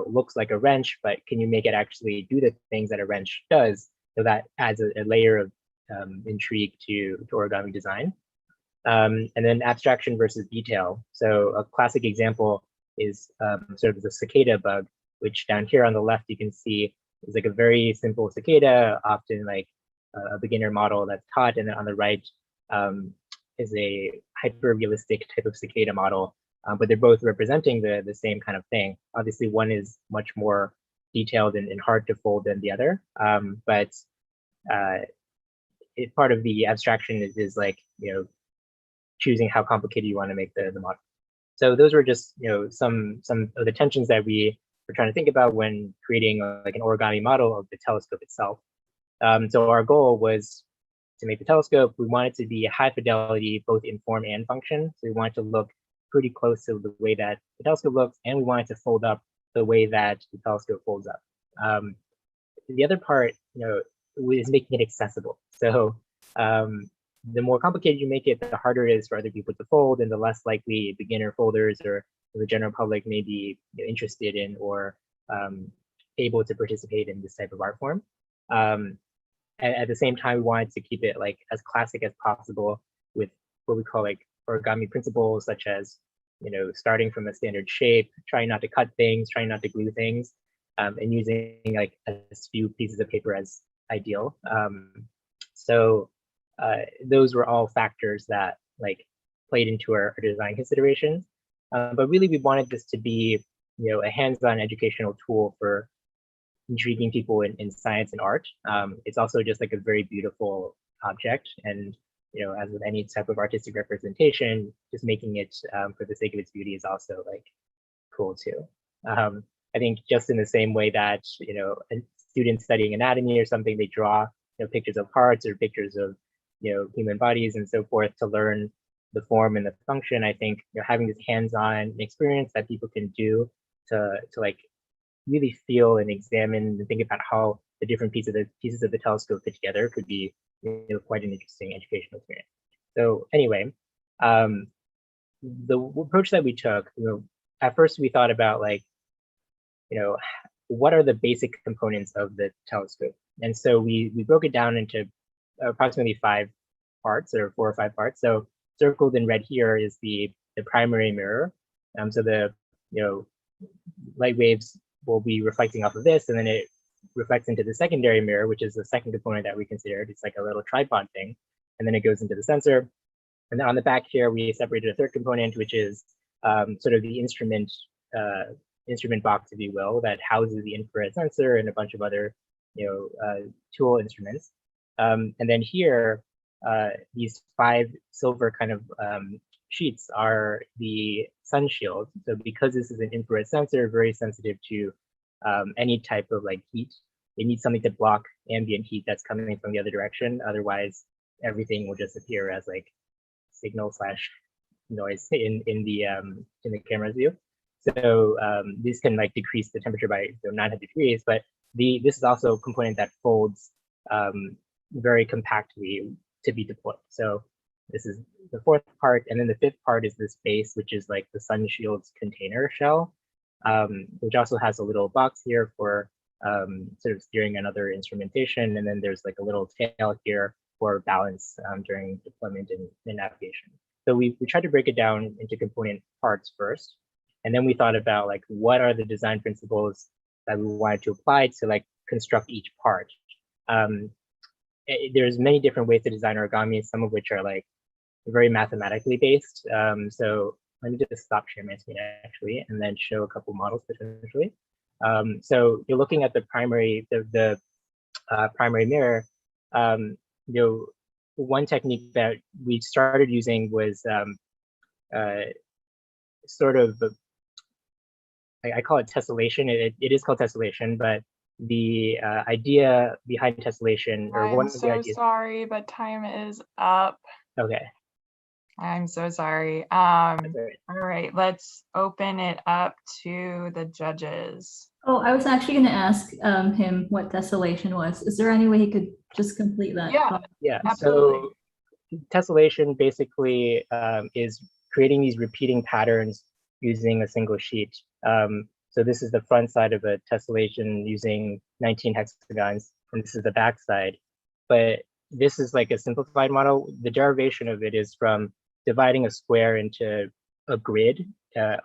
looks like a wrench, but can you make it actually do the things that a wrench does? So that adds a layer of intrigue to origami design. And then abstraction versus detail. So a classic example is sort of the cicada bug, which down here on the left, you can see is like a very simple cicada, often like a beginner model that's taught. And then on the right is a hyper-realistic type of cicada model, but they're both representing the same kind of thing. Obviously, one is much more detailed and hard to fold than the other, but part of the abstraction is like, choosing how complicated you want to make the model. So those were just, some of the tensions that we were trying to think about when creating like an origami model of the telescope itself. So our goal was to make the telescope. We wanted to be high fidelity, both in form and function. So we wanted to look pretty close to the way that the telescope looks, and we wanted to fold up the way that the telescope folds up. The other part, is making it accessible. So the more complicated you make it, the harder it is for other people to fold, and the less likely beginner folders or the general public may be interested in or able to participate in this type of art form. At the same time, we wanted to keep it like as classic as possible with what we call like origami principles, such as, starting from a standard shape, trying not to cut things, trying not to glue things, and using like as few pieces of paper as ideal. So those were all factors that like played into our design considerations. But really, we wanted this to be, a hands-on educational tool for intriguing people in science and art. It's also just like a very beautiful object, and as with any type of artistic representation, just making it for the sake of its beauty is also like cool too. I think just in the same way that a student studying anatomy or something, they draw pictures of hearts or pictures of human bodies and so forth to learn the form and the function. I think having this hands-on experience that people can do to like really feel and examine and think about how the different pieces of the telescope fit together could be quite an interesting educational experience. So anyway, the approach that we took, at first we thought about like what are the basic components of the telescope? And so we broke it down into approximately 5 parts, or 4 or 5 parts. So circled in red here is the primary mirror. So the light waves will be reflecting off of this, and then it reflects into the secondary mirror, which is the second component that we considered. It's like a little tripod thing, and then it goes into the sensor. And then on the back here, we separated a third component, which is sort of the instrument box, if you will, that houses the infrared sensor and a bunch of other tool instruments. And then here, these 5 silver kind of sheets are the sun shield. So because this is an infrared sensor, very sensitive to any type of like heat, it needs something to block ambient heat that's coming from the other direction. Otherwise, everything will just appear as like signal / noise in the camera's view. So this can like decrease the temperature by 900 degrees, but this is also a component that folds very compactly to be deployed. So this is the 4th part, and then the 5th part is this base, which is like the sun shield's container shell, which also has a little box here for sort of steering and other instrumentation, and then there's like a little tail here for balance during deployment and navigation. So we tried to break it down into component parts first, and then we thought about like what are the design principles that we wanted to apply to like construct each part. There's many different ways to design origami, some of which are like very mathematically based. So let me just stop sharing my screen actually, and then show a couple models potentially. So you're looking at the primary, the primary mirror. One technique that we started using was sort of, I call it tessellation. It is called tessellation, but the idea behind tessellation, or one of the ideas. I'm so sorry, but time is up. Okay. I'm so sorry. All right, let's open it up to the judges. Oh, I was actually going to ask him what tessellation was. Is there any way he could just complete that? Yeah, absolutely. So tessellation basically is creating these repeating patterns using a single sheet. So this is the front side of a tessellation using 19 hexagons, and this is the back side. But this is like a simplified model. The derivation of it is from dividing a square into a grid,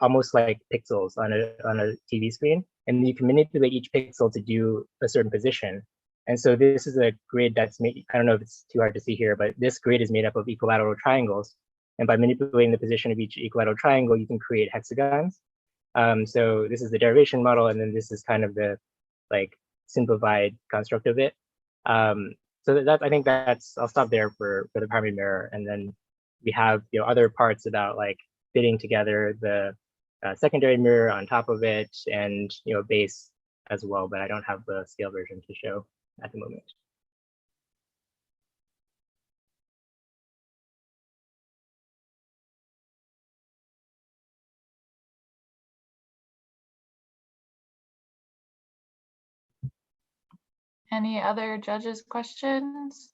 almost like pixels on a TV screen. And you can manipulate each pixel to do a certain position. And so this is a grid that's made, I don't know if it's too hard to see here, but this grid is made up of equilateral triangles. And by manipulating the position of each equilateral triangle, you can create hexagons. So this is the derivation model, and then this is kind of the like simplified construct of it. So that I think that's, I'll stop there for the primary mirror, and then we have other parts about like fitting together the secondary mirror on top of it, and base as well, but I don't have the scale version to show at the moment. Any other judges' questions?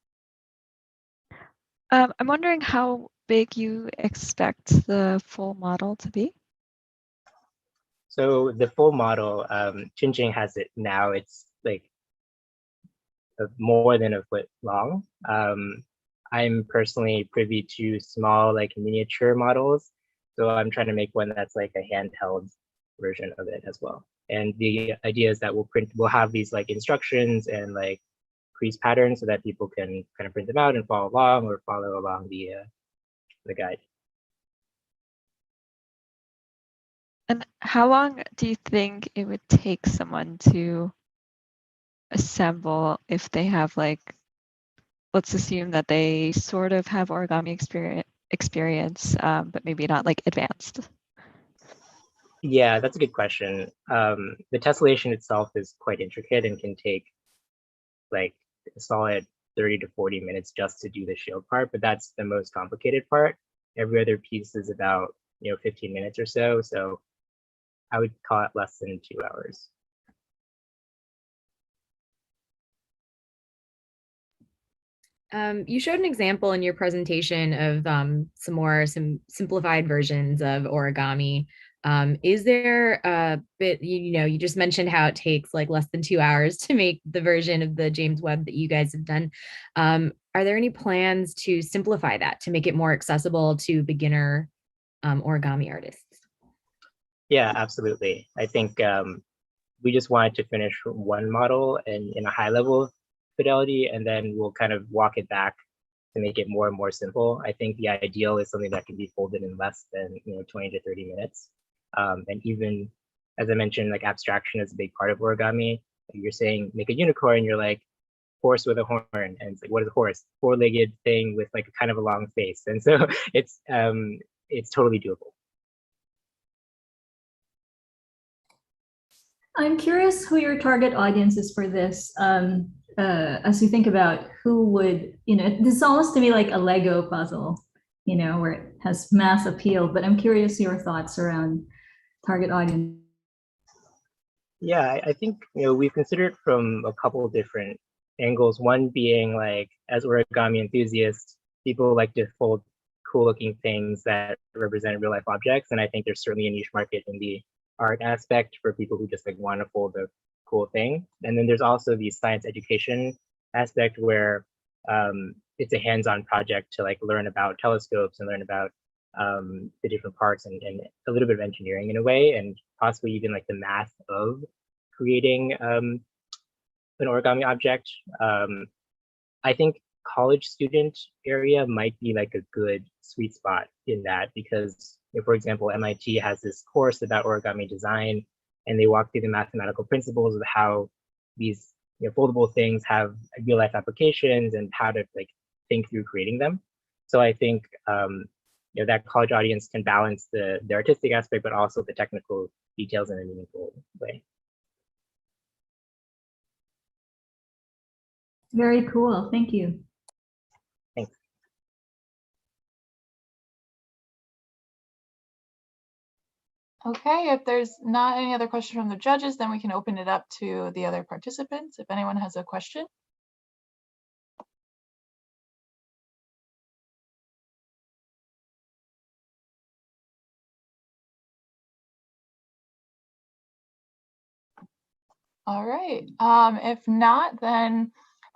I'm wondering how big you expect the full model to be? So the full model, Chinching has it now. It's like more than a foot long. I'm personally privy to small, like miniature models. So I'm trying to make one that's like a handheld version of it as well. And the idea is that we'll have these like instructions and like crease patterns so that people can kind of print them out and follow along, or follow along the guide. And how long do you think it would take someone to assemble if they have like, let's assume that they sort of have origami experience, but maybe not like advanced? Yeah, that's a good question. The tessellation itself is quite intricate and can take like a solid 30 to 40 minutes just to do the shield part, but that's the most complicated part. Every other piece is about 15 minutes or so. So I would call it less than 2 hours. You showed an example in your presentation of some simplified versions of origami. Is there a bit, you just mentioned how it takes like less than 2 hours to make the version of the James Webb that you guys have done. Are there any plans to simplify that, to make it more accessible to beginner origami artists? Yeah, absolutely. I think we just wanted to finish one model in a high level fidelity, and then we'll kind of walk it back to make it more and more simple. I think the ideal is something that can be folded in less than 20 to 30 minutes. And even as I mentioned, like abstraction is a big part of origami. You're saying make a unicorn, you're like horse with a horn, and it's like, what is a horse? Four-legged thing with like a kind of a long face. And so it's totally doable. I'm curious who your target audience is for this. As you think about who would, this is almost to me like a Lego puzzle, where it has mass appeal, but I'm curious your thoughts around target audience. Yeah, I think, we've considered from a couple of different angles. One being like, as origami enthusiasts, people like to fold cool looking things that represent real life objects. And I think there's certainly a niche market in the art aspect for people who just like want to fold a cool thing. And then there's also the science education aspect where it's a hands-on project to like learn about telescopes and learn about the different parts and a little bit of engineering in a way, and possibly even like the math of creating an origami object. I think college student area might be like a good sweet spot in that, because for example, MIT has this course about origami design, and they walk through the mathematical principles of how these foldable things have real life applications and how to like think through creating them. So I think that college audience can balance the artistic aspect, but also the technical details in a meaningful way. Very cool. Thank you. Thanks. Okay, if there's not any other questions from the judges, then we can open it up to the other participants if anyone has a question. All right, if not, then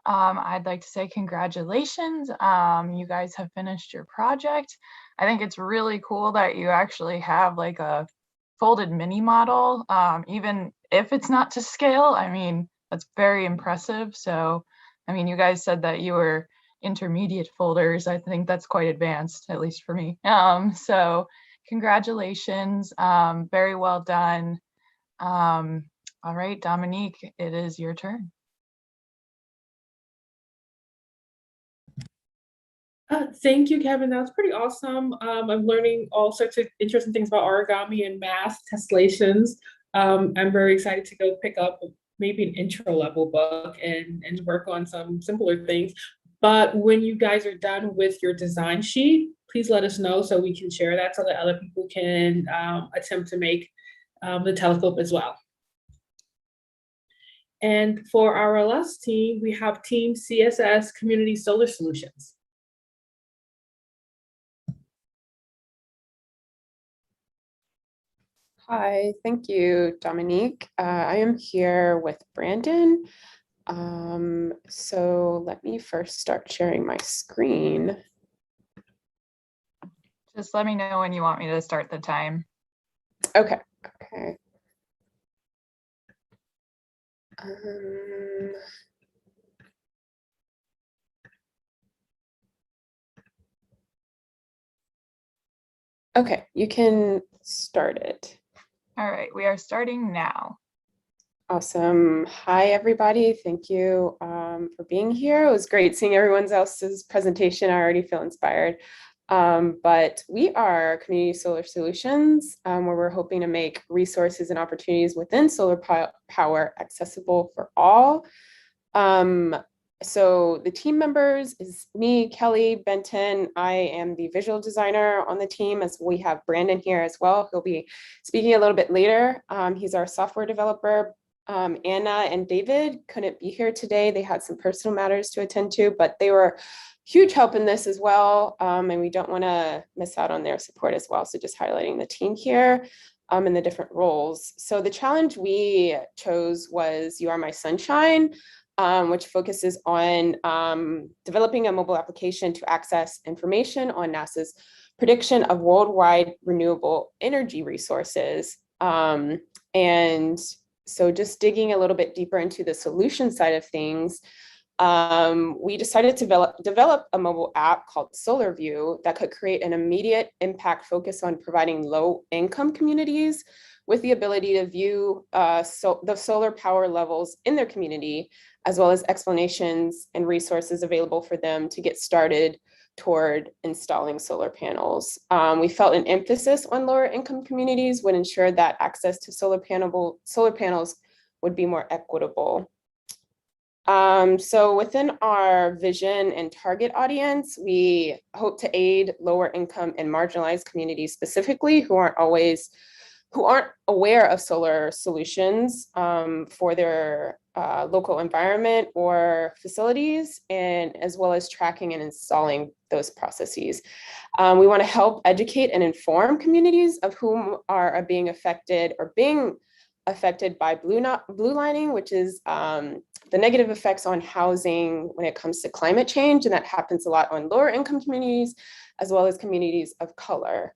I'd like to say congratulations. You guys have finished your project. I think it's really cool that you actually have like a folded mini model, even if it's not to scale. I mean, that's very impressive. So, I mean, you guys said that you were intermediate folders. I think that's quite advanced, at least for me. So congratulations, very well done. All right, Dominique, it is your turn. Thank you, Kevin. That was pretty awesome. I'm learning all sorts of interesting things about origami and math, tessellations. I'm very excited to go pick up maybe an intro level book and work on some simpler things. But when you guys are done with your design sheet, please let us know so we can share that so that other people can attempt to make the telescope as well. And for our last team, we have Team CSS Community Solar Solutions. Hi, thank you, Dominique. I am here with Brandon. So let me first start sharing my screen. Just let me know when you want me to start the time. Okay, okay. Okay, you can start it. All right, we are starting now. Awesome. Hi, everybody. Thank you for being here. It was great seeing everyone else's presentation. I already feel inspired. But we are Community Solar Solutions, where we're hoping to make resources and opportunities within solar power accessible for all. So the team members is me, Kelly, Benton. I am the visual designer on the team, as we have Brandon here as well. He'll be speaking a little bit later. He's our software developer. Anna and David couldn't be here today. They had some personal matters to attend to, but they were huge help in this as well. And we don't want to miss out on their support as well. So just highlighting the team here. and the different roles. So the challenge we chose was You Are My Sunshine, which focuses on developing a mobile application to access information on NASA's prediction of worldwide renewable energy resources. And so just digging a little bit deeper into the solution side of things, we decided to develop a mobile app called Solar View that could create an immediate impact focus on providing low-income communities with the ability to view the solar power levels in their community, as well as explanations and resources available for them to get started toward installing solar panels. We felt an emphasis on lower income communities would ensure that access to solar panels would be more equitable. So within our vision and target audience, we hope to aid lower income and marginalized communities specifically who aren't aware of solar solutions for their local environment or facilities, and as well as tracking and installing those processes. We want to help educate and inform communities of whom are being affected by blue lining, which is the negative effects on housing when it comes to climate change. And that happens a lot on lower income communities, as well as communities of color.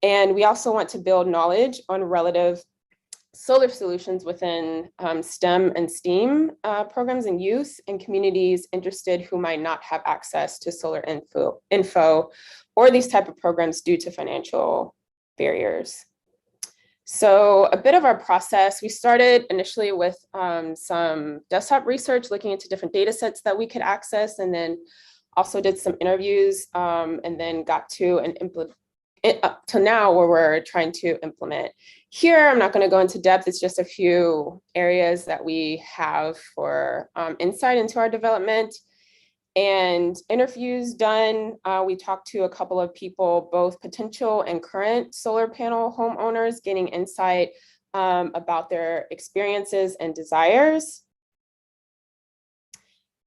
And we also want to build knowledge on relative solar solutions within STEM and STEAM programs and youth and communities interested who might not have access to solar info or these type of programs due to financial barriers. So a bit of our process, we started initially with some desktop research, looking into different data sets that we could access, and then also did some interviews, and then got to up to now where we're trying to implement. Here, I'm not going to go into depth. It's just a few areas that we have for insight into our development. And interviews done, we talked to a couple of people, both potential and current solar panel homeowners, getting insight about their experiences and desires.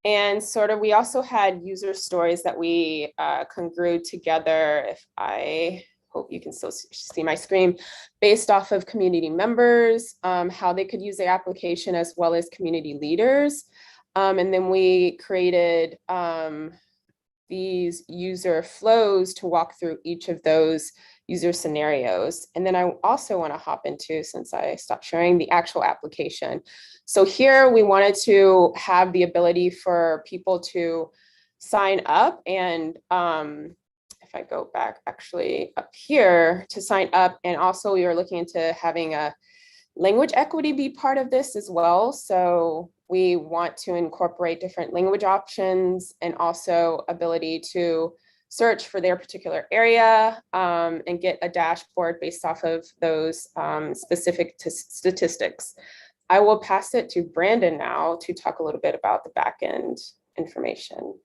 And sort of, we also had user stories that we congrued together, if I hope you can still see my screen, based off of community members, how they could use the application, as well as community leaders. And then we created these user flows to walk through each of those user scenarios. And then I also want to hop into, since I stopped sharing, the actual application. So here we wanted to have the ability for people to sign up. And if I go back actually up here to sign up, and also we were looking into having a language equity be part of this as well. So we want to incorporate different language options and also ability to search for their particular area and get a dashboard based off of those specific statistics. I will pass it to Brandon now to talk a little bit about the backend information. All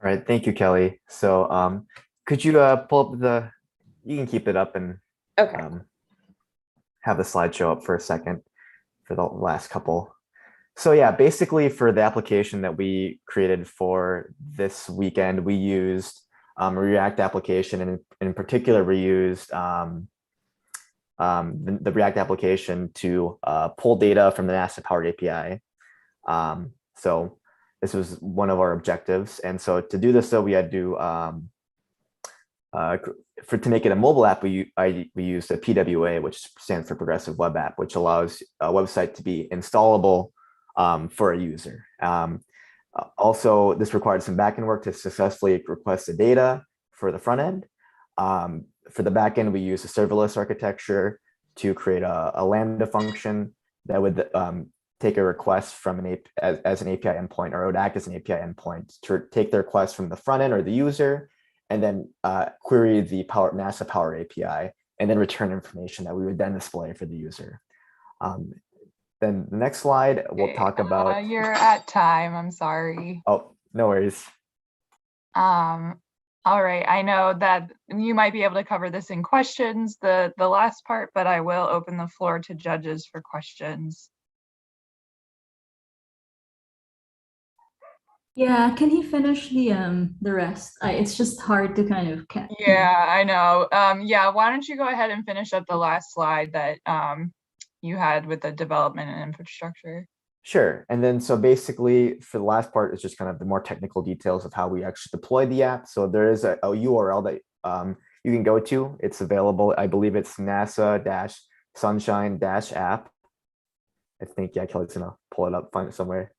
right, thank you, Kelly. So could you pull up you can keep it up and have the slide show up for a second for the last couple. So yeah, basically for the application that we created for this weekend, we used a React application, and in particular, we used the React application to pull data from the NASA Powered API. So this was one of our objectives. And so to do this, though, we had to to make it a mobile app, we used a PWA, which stands for Progressive Web App, which allows a website to be installable for a user. Also, this required some backend work to successfully request the data for the front end. For the backend, we used a serverless architecture to create a Lambda function that would take a request from as an API endpoint, or it would act as an API endpoint to take the request from the front end or the user, and then query the NASA Power API, and then return information that we would then display for the user. Then the next slide, we'll talk about. You're at time, I'm sorry. Oh, no worries. All right, I know that you might be able to cover this in questions, the last part, but I will open the floor to judges for questions. Yeah, can he finish the rest? It's just hard to kind of Yeah, I know. Yeah, why don't you go ahead and finish up the last slide that you had with the development and infrastructure. Sure. And then so basically for the last part is just kind of the more technical details of how we actually deploy the app. So there is a URL that you can go to. It's available. I believe it's NASA-sunshine-app. I think, yeah, Kelly's gonna pull it up, find it somewhere.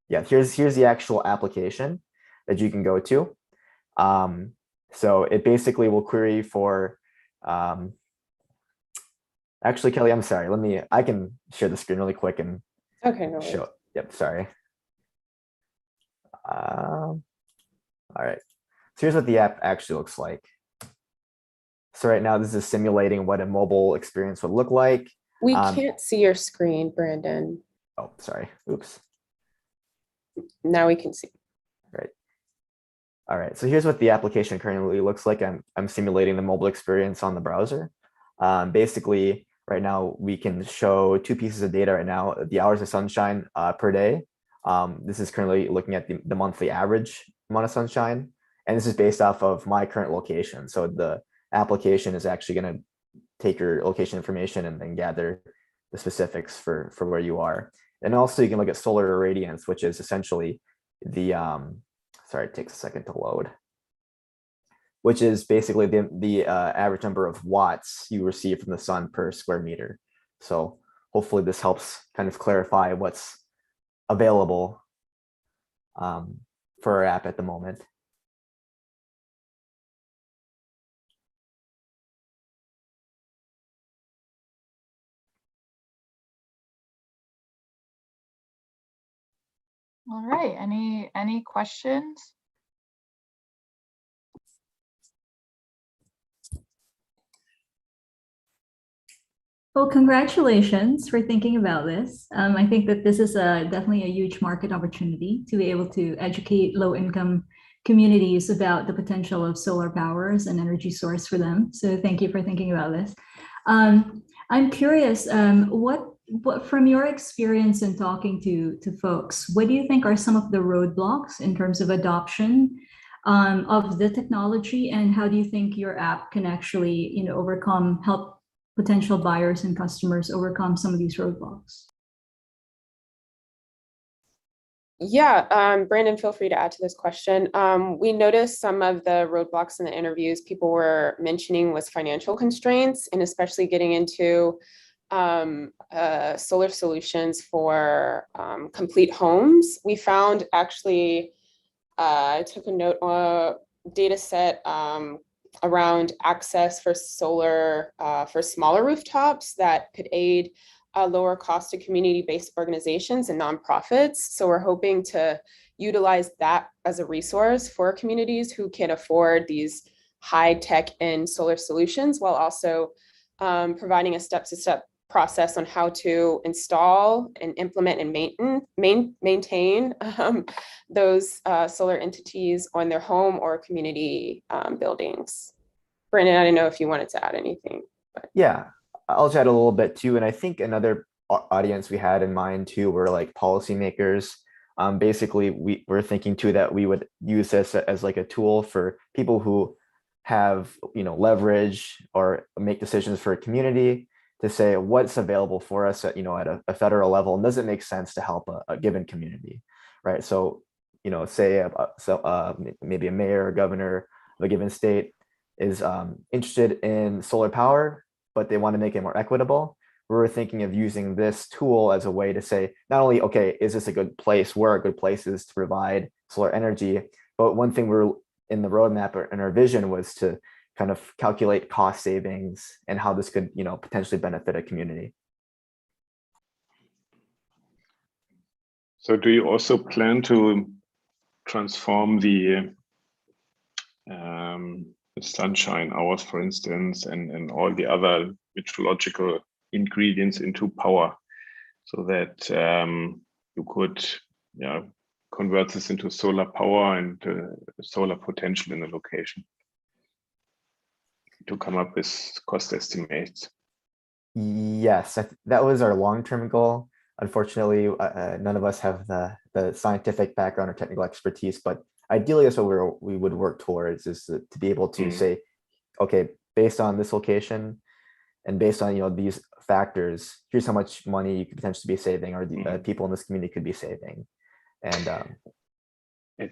Yeah, here's the actual application that you can go to. So it basically will query for, actually, Kelly, I'm sorry. I can share the screen really quick and Okay, no worries. show. Yep, sorry. All right. So here's what the app actually looks like. So right now, this is simulating what a mobile experience would look like. We can't see your screen, Brandon. Oh, sorry. Oops. Now we can see. Right. All right. So here's what the application currently looks like. I'm simulating the mobile experience on the browser. Basically, right now, we can show two pieces of data right now, the hours of sunshine per day. This is currently looking at the monthly average amount of sunshine. And this is based off of my current location. So the application is actually going to take your location information and then gather the specifics for where you are. And also you can look at solar irradiance, which is essentially the, sorry, it takes a second to load, which is basically the average number of watts you receive from the sun per square meter. So hopefully this helps kind of clarify what's available for our app at the moment. All right, any questions? Well, congratulations for thinking about this. I think that this is definitely a huge market opportunity to be able to educate low-income communities about the potential of solar power as an energy source for them. So thank you for thinking about this. I'm curious, what from your experience in talking to folks, what do you think are some of the roadblocks in terms of adoption of the technology, and how do you think your app can actually, help potential buyers and customers overcome some of these roadblocks? Yeah, Brandon, feel free to add to this question. We noticed some of the roadblocks in the interviews people were mentioning was financial constraints, and especially getting into solar solutions for complete homes. We found actually, I took a note on a data set around access for solar for smaller rooftops that could aid lower cost to community-based organizations and nonprofits. So we're hoping to utilize that as a resource for communities who can afford these high-tech and solar solutions, while also providing a step-to-step process on how to install and implement and maintain those solar entities on their home or community buildings. Brandon, I don't know if you wanted to add anything. But. Yeah, I'll chat a little bit too. And I think another audience we had in mind too were like policymakers. Basically, we're thinking too that we would use this as like a tool for people who have leverage or make decisions for a community to say what's available for us at a federal level, and does it make sense to help a given community, right? So say maybe a mayor or governor of a given state is interested in solar power, but they want to make it more equitable. We're thinking of using this tool as a way to say, not only, okay, is this a good place? Where are good places to provide solar energy? But one thing we're in the roadmap and our vision was to kind of calculate cost savings and how this could, potentially benefit a community. So do you also plan to transform the sunshine hours, for instance, and all the other meteorological ingredients into power, so that you could convert this into solar power and solar potential in a location to come up with cost estimates? Yes, that was our long-term goal. unfortunately, none of us have the scientific background or technical expertise, but ideally that's what we would work towards, is to be able to say, okay, based on this location and based on these factors, here's how much money you could potentially be saving, or the people in this community could be saving. And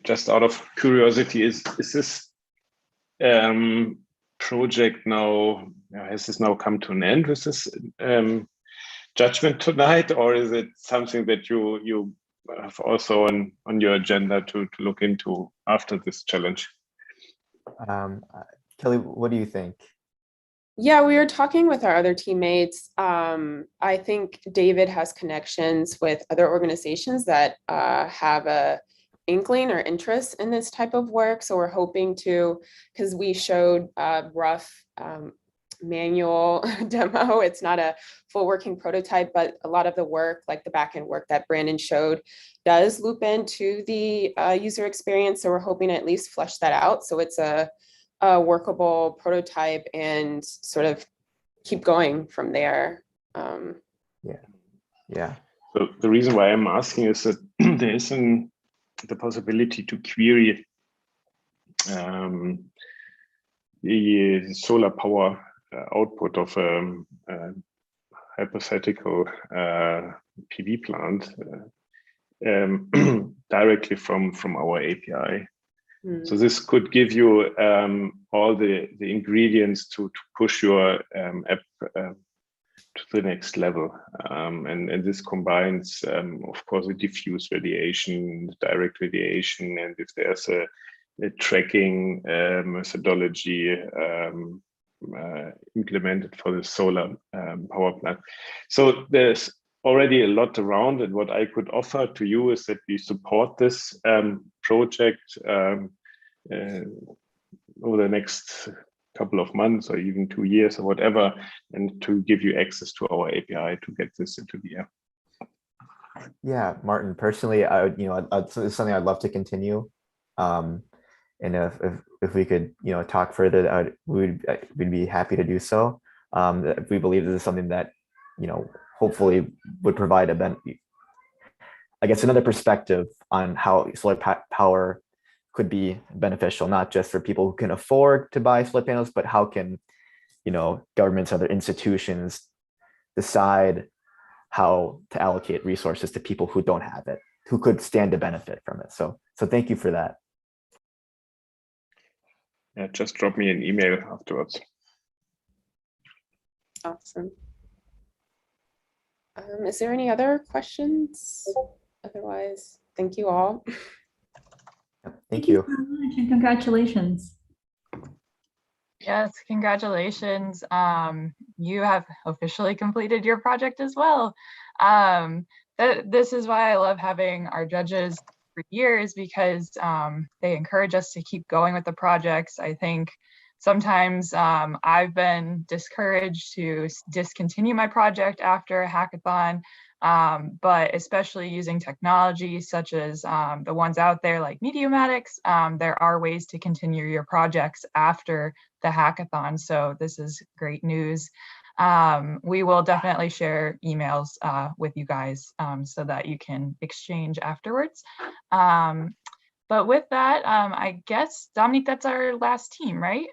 just out of curiosity, is this project now, has this now come to an end with this judgment tonight, or is it something that you have also on your agenda to look into after this challenge? Kelly, what do you think? Yeah, we were talking with our other teammates. I think David has connections with other organizations that have a inkling or interest in this type of work. So we're hoping to, because we showed a rough manual demo. It's not a full working prototype, but a lot of the work, like the backend work that Brandon showed, does loop into the user experience. So we're hoping to at least flesh that out, so it's a workable prototype and sort of keep going from there. Yeah. So the reason why I'm asking is that there is the possibility to query the solar power output of a hypothetical PV plant directly from our API. So this could give you all the ingredients to push your app to the next level. And this combines, of course, the diffuse radiation, direct radiation, and if there's a tracking methodology implemented for the solar power plant. So there's already a lot around, and what I could offer to you is that we support this project over the next couple of months or even 2 years or whatever, and to give you access to our API to get this into the air. Yeah, Martin, personally, I would, it's something I'd love to continue. And if we could, talk further, we'd be happy to do so. We believe this is something that, hopefully would provide another perspective on how solar power could be beneficial, not just for people who can afford to buy solar panels, but how can, governments, other institutions decide how to allocate resources to people who don't have it, who could stand to benefit from it. So thank you for that. Yeah, just drop me an email afterwards. Awesome. Is there any other questions? Otherwise, thank you all. Thank you. So much, and congratulations. Yes, congratulations. You have officially completed your project as well. This is why I love having our judges for years, because they encourage us to keep going with the projects. I think sometimes I've been discouraged to discontinue my project after a hackathon, but especially using technology such as the ones out there like Mediumatics, there are ways to continue your projects after the hackathon. So this is great news. We will definitely share emails with you guys so that you can exchange afterwards. But with that, I guess, Dominique, that's our last team, right?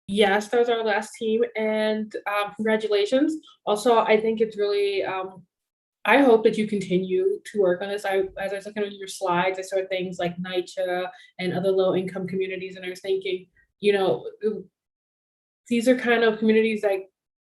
Yes, that's our last team, and congratulations. Also, I think it's really, I hope that you continue to work on this. As I was looking at your slides, I saw things like NYCHA and other low-income communities, and I was thinking, these are kind of communities that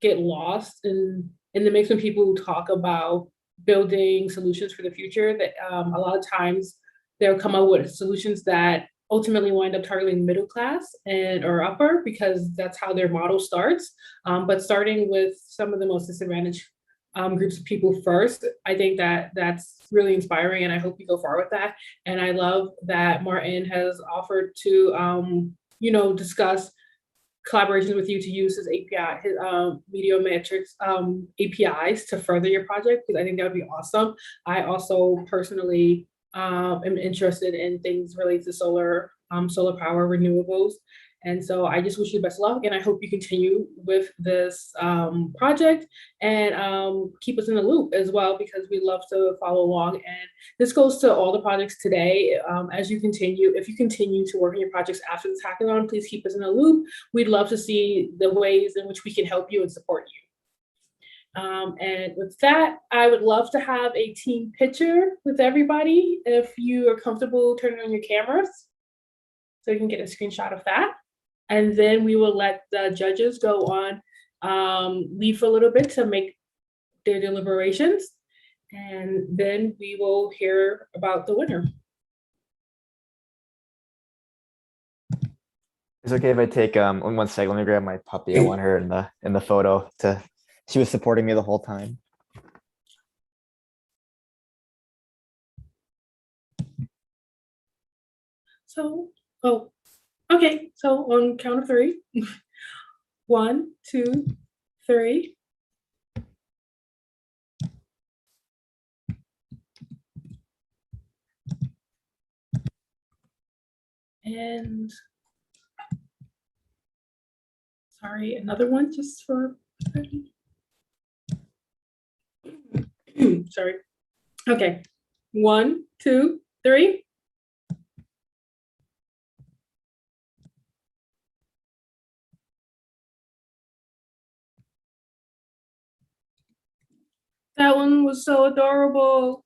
get lost in the mix when people talk about building solutions for the future. That a lot of times they'll come up with solutions that ultimately wind up targeting middle class or upper, because that's how their model starts. But starting with some of the most disadvantaged groups of people first, I think that's really inspiring, and I hope you go far with that. And I love that Martin has offered to, discuss collaborations with you to use his API, his Mediametrics APIs to further your project, because I think that would be awesome. I also personally am interested in things related to solar power, renewables, And so I just wish you the best of luck, and I hope you continue with this project and keep us in the loop as well, because we love to follow along. And this goes to all the projects today. As you continue, if you continue to work on your projects after this hackathon, please keep us in the loop. We'd love to see the ways in which we can help you and support you. And with that, I would love to have a team picture with everybody. If you are comfortable turning on your cameras, so you can get a screenshot of that. And then we will let the judges go on, leave for a little bit to make their deliberations. And then we will hear about the winner. It's okay if I take 1 second. Let me grab my puppy. I want her in the photo. She was supporting me the whole time. So, okay. So on count of 3, 1, 2, 3. And sorry, another one just for sorry. Okay. 1, 2, 3. That one was so adorable.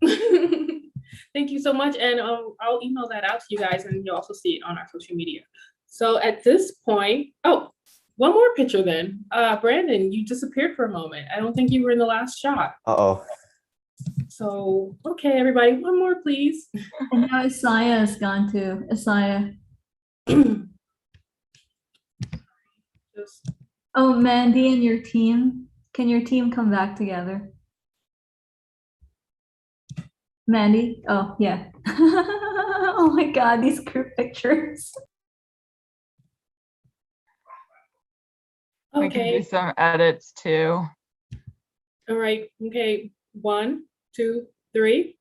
Thank you so much. And I'll email that out to you guys, and you'll also see it on our social media. So at this point, one more picture then. Brandon, you disappeared for a moment. I don't think you were in the last shot. Uh-oh. So, okay, everybody, one more, please. And now Isaiah has gone too. Isaiah. Oh, Mandy and your team. Can your team come back together? Mandy? Oh, yeah. Oh my God, these group pictures. We can do some edits too. All right. Okay. 1, 2, 3.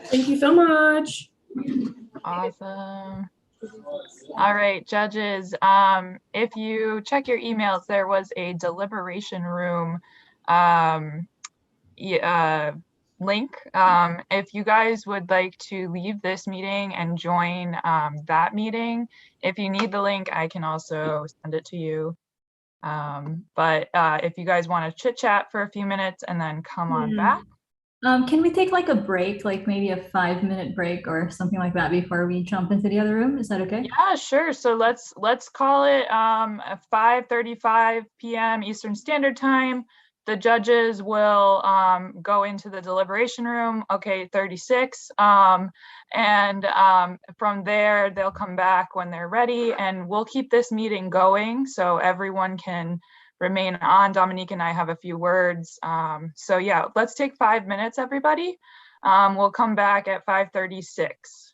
Thank you so much. Awesome. All right, judges. If you check your emails, there was a deliberation room link. If you guys would like to leave this meeting and join that meeting, if you need the link, I can also send it to you. But if you guys want to chit chat for a few minutes and then come on back. Can we take like a break, like maybe a 5-minute break or something like that before we jump into the other room? Is that okay? Yeah, sure. So let's call it 5:35 p.m. Eastern Standard Time. The judges will go into the deliberation room, okay, 36. And from there, they'll come back when they're ready, and we'll keep this meeting going so everyone can remain on. Dominique and I have a few words. So yeah, let's take 5 minutes, everybody. We'll come back at 5:36.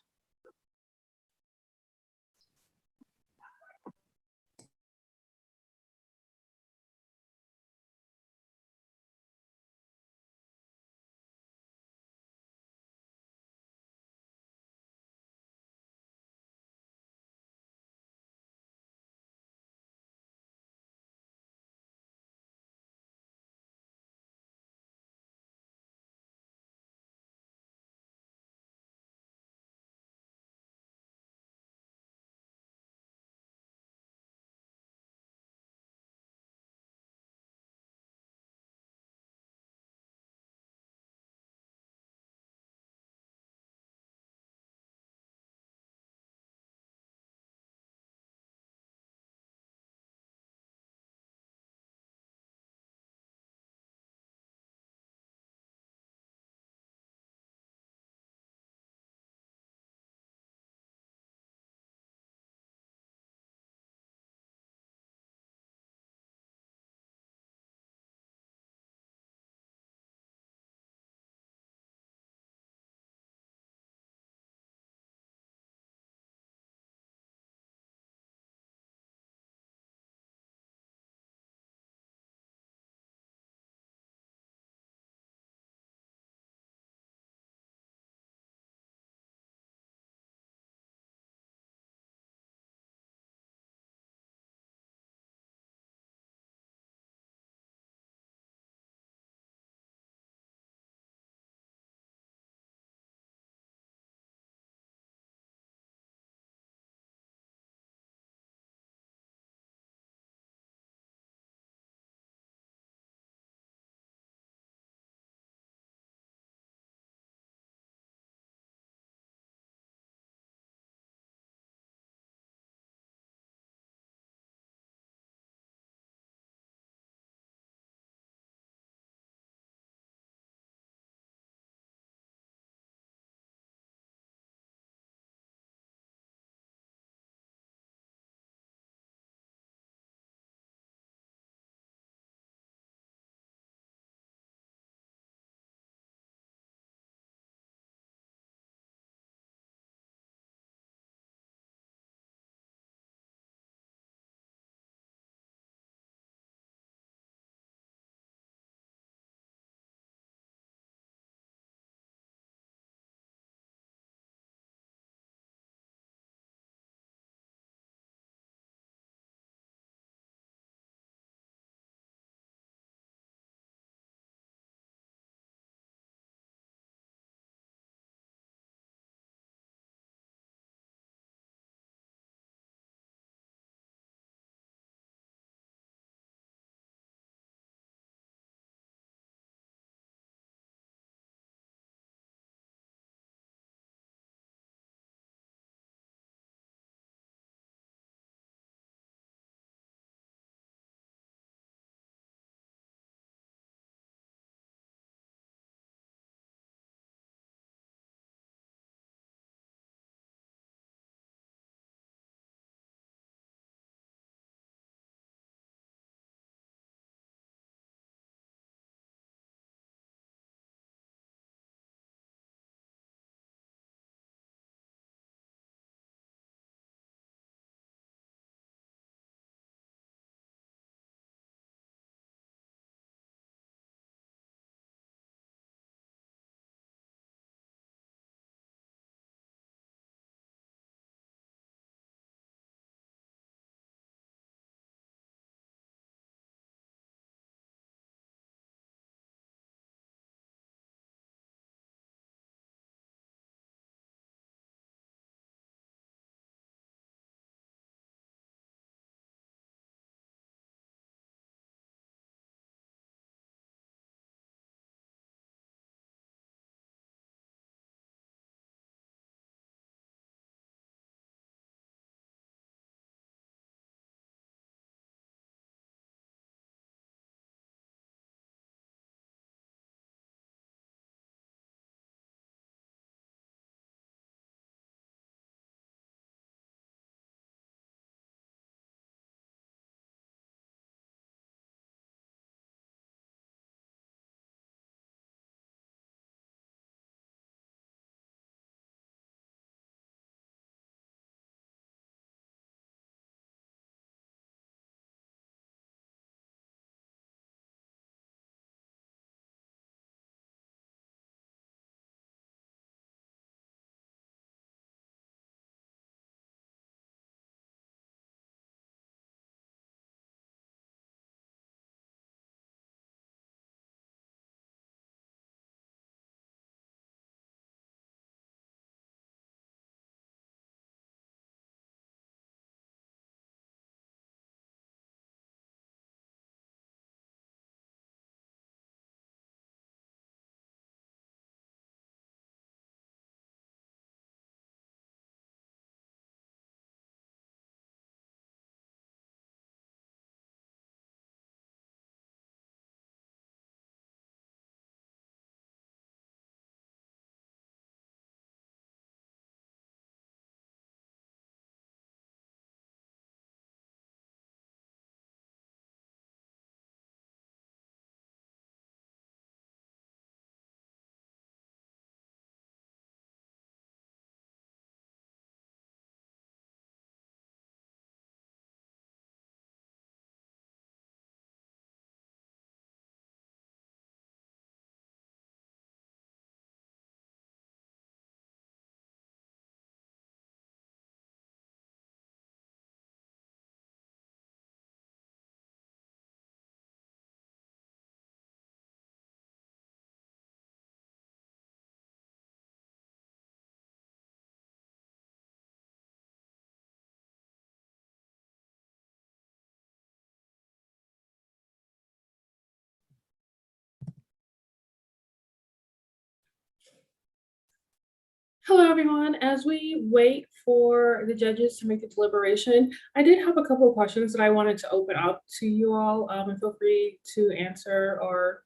Hello, everyone. As we wait for the judges to make the deliberation, I did have a couple of questions that I wanted to open up to you all, and feel free to answer or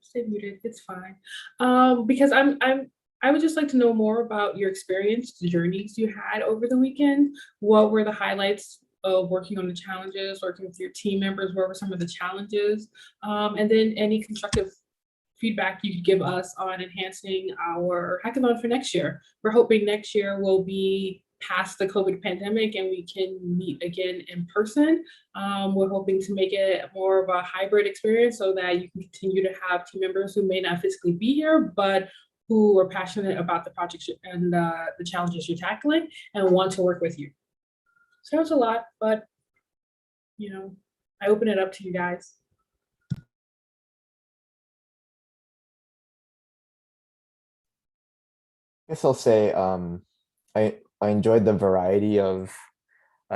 stay muted. It's fine, because I would just like to know more about your experience, the journeys you had over the weekend. What were the highlights of working on the challenges, working with your team members? What were some of the challenges, and then any constructive feedback you could give us on enhancing our hackathon for next year. We're hoping next year will be past the COVID pandemic and we can meet again in person. We're hoping to make it more of a hybrid experience so that you can continue to have team members who may not physically be here, but who are passionate about the projects and the challenges you're tackling and want to work with you. So that was a lot, but I open it up to you guys. I guess I'll say I enjoyed the variety of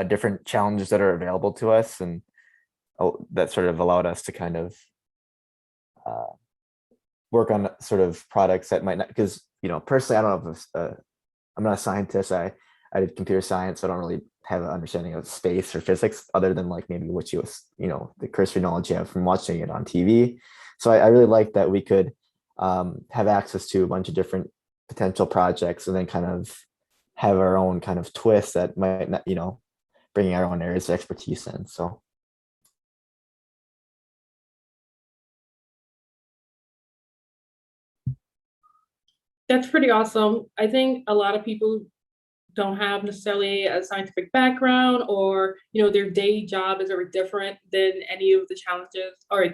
different challenges that are available to us, and that sort of allowed us to kind of work on sort of products that might not, because personally I don't know if I'm not a scientist. I did computer science, so I don't really have an understanding of space or physics other than like maybe what the cursory knowledge you have from watching it on TV. So I really liked that we could have access to a bunch of different potential projects and then kind of have our own kind of twist that might not, bringing our own areas of expertise in. So that's pretty awesome. I think a lot of people don't have necessarily a scientific background, or their day job is very different than any of the challenges or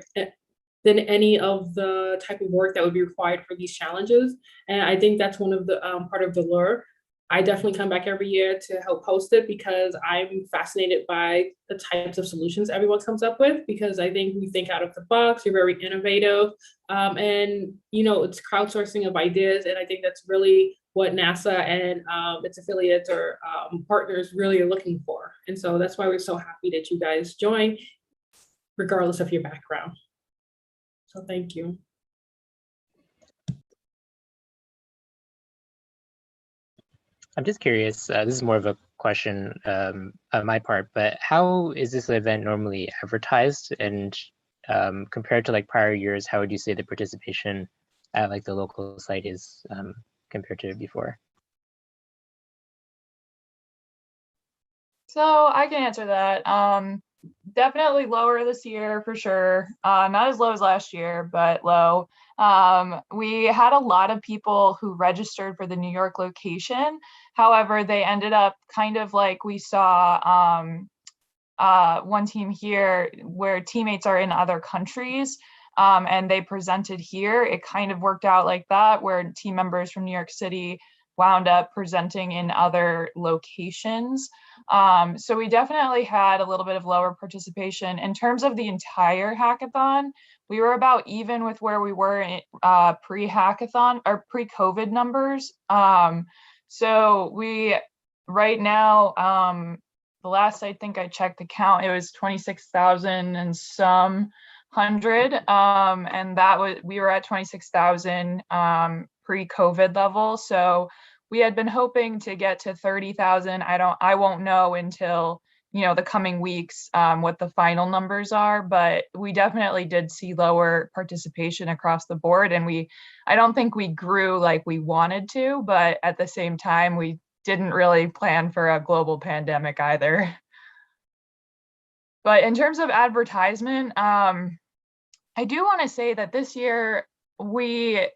than any of the type of work that would be required for these challenges. And I think that's one of the part of the lure. I definitely come back every year to help host it because I'm fascinated by the types of solutions everyone comes up with, because I think we think out of the box, you're very innovative, and it's crowdsourcing of ideas. And I think that's really what NASA and its affiliates or partners really are looking for. And so that's why we're so happy that you guys join, regardless of your background. So thank you. I'm just curious, this is more of a question on my part, but how is this event normally advertised? And compared to like prior years, how would you say the participation at like the local site is compared to before? So I can answer that. Definitely lower this year for sure. Not as low as last year, but low. We had a lot of people who registered for the New York location. However, they ended up kind of like we saw one team here where teammates are in other countries, and they presented here. It kind of worked out like that, where team members from New York City wound up presenting in other locations. So we definitely had a little bit of lower participation. In terms of the entire hackathon, we were about even with where we were in, pre-hackathon or pre-COVID numbers. So we, right now, the last I think I checked the count, it was 26,000 and some hundred. And we were at 26,000 pre-COVID level. So we had been hoping to get to 30,000. I won't know until, the coming weeks, what the final numbers are, but we definitely did see lower participation across the board. And I don't think we grew like we wanted to, but at the same time, we didn't really plan for a global pandemic either. But in terms of advertisement, I do want to say that this year we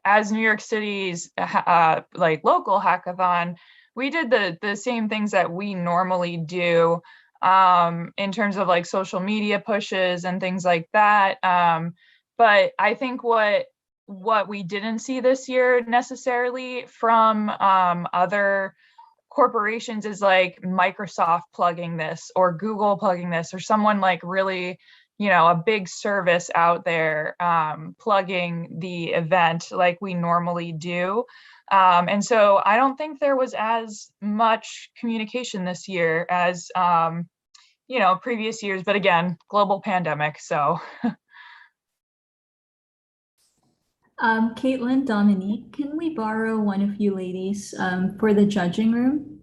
as New York City's like local hackathon, we did the same things that we normally do in terms of like social media pushes and things like that. But I think what we didn't see this year necessarily from other corporations is like Microsoft plugging this or Google plugging this or someone like really, a big service out there plugging the event like we normally do. And so I don't think there was as much communication this year as, previous years, but again, global pandemic, so. Caitlin, Dominique, can we borrow one of you ladies for the judging room?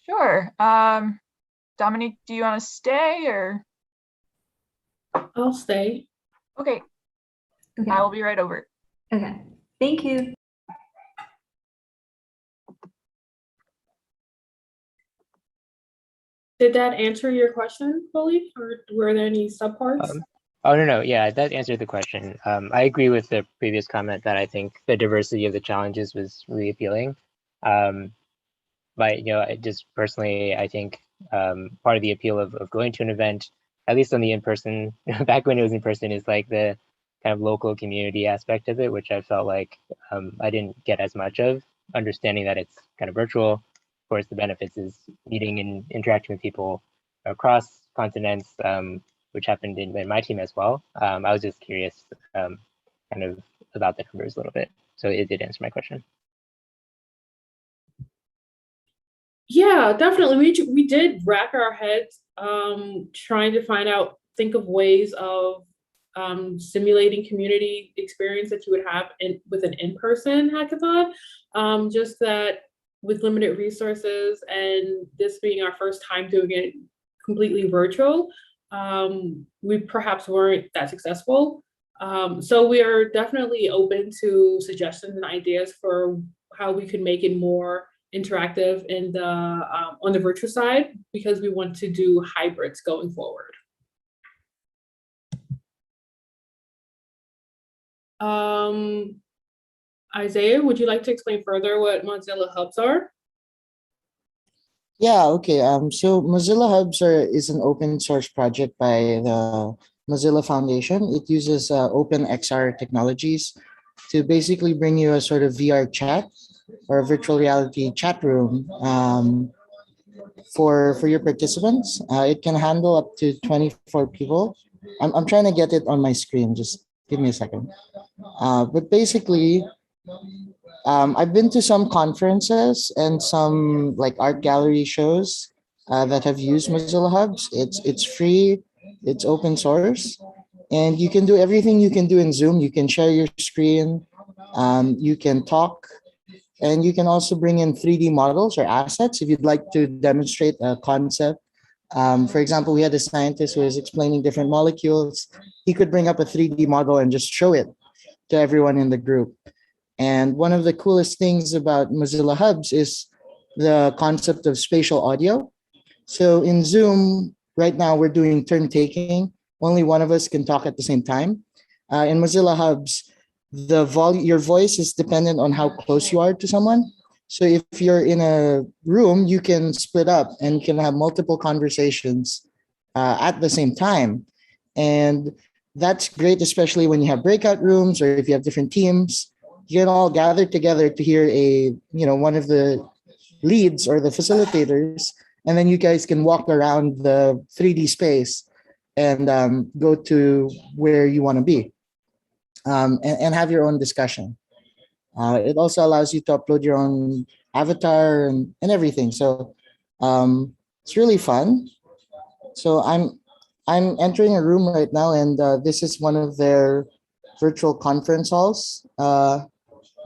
Sure. Dominique, do you want to stay or? I'll stay. Okay, Okay. I will be right over. Okay. Thank you. Did that answer your question fully, or were there any subparts? Oh, no, yeah, that answered the question. I agree with the previous comment that I think the diversity of the challenges was really appealing. But, you know, just personally, I think part of the appeal of going to an event, at least on the in-person, back when it was in person, is like the kind of local community aspect of it, which I felt like I didn't get as much of, understanding that it's kind of virtual. Of course, the benefits is meeting and interacting with people across continents, which happened in my team as well. I was just curious kind of about the numbers a little bit. So it did answer my question. Yeah, definitely. We did rack our heads trying to think of ways of simulating community experience that you would have with an in-person hackathon. Just that with limited resources and this being our first time doing it completely virtual, we perhaps weren't that successful. So we are definitely open to suggestions and ideas for how we could make it more interactive in the on the virtual side, because we want to do hybrids going forward. Isaiah, would you like to explain further what Mozilla Hubs are? Yeah, okay. So Mozilla Hubs is an open source project by the Mozilla Foundation. It uses open XR technologies to basically bring you a sort of VR chat or a virtual reality chat room for your participants. It can handle up to 24 people. I'm trying to get it on my screen. Just give me a second. But basically, I've been to some conferences and some like art gallery shows that have used Mozilla Hubs. It's free, it's open source, and you can do everything you can do in Zoom. You can share your screen, you can talk, and you can also bring in 3D models or assets if you'd like to demonstrate a concept. For example, we had a scientist who was explaining different molecules. He could bring up a 3D model and just show it to everyone in the group. And one of the coolest things about Mozilla Hubs is the concept of spatial audio. So in Zoom, right now we're doing turn taking. Only one of us can talk at the same time. In Mozilla Hubs, your voice is dependent on how close you are to someone. So if you're in a room, you can split up and you can have multiple conversations at the same time. And that's great, especially when you have breakout rooms or if you have different teams. You can all gather together to hear one of the leads or the facilitators, and then you guys can walk around the 3D space and go to where you want to be and have your own discussion. It also allows you to upload your own avatar and everything. So it's really fun. So I'm entering a room right now, and this is one of their virtual conference halls.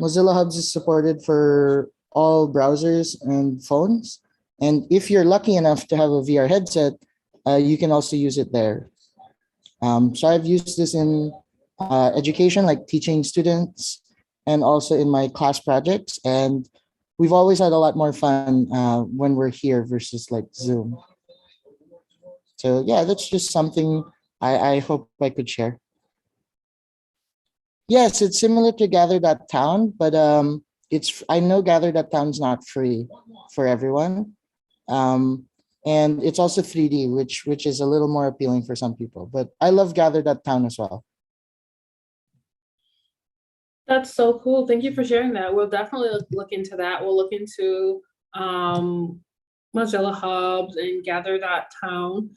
Mozilla Hubs is supported for all browsers and phones. And if you're lucky enough to have a VR headset, you can also use it there. So I've used this in education, like teaching students, and also in my class projects. And we've always had a lot more fun when we're here versus like Zoom. So yeah, that's just something I hope I could share. Yes, it's similar to Gather.town, but I know Gather.town's not free for everyone. And it's also 3D, which is a little more appealing for some people. But I love Gather.town as well. That's so cool. Thank you for sharing that. We'll definitely look into that. We'll look into Mozilla Hubs and Gather.town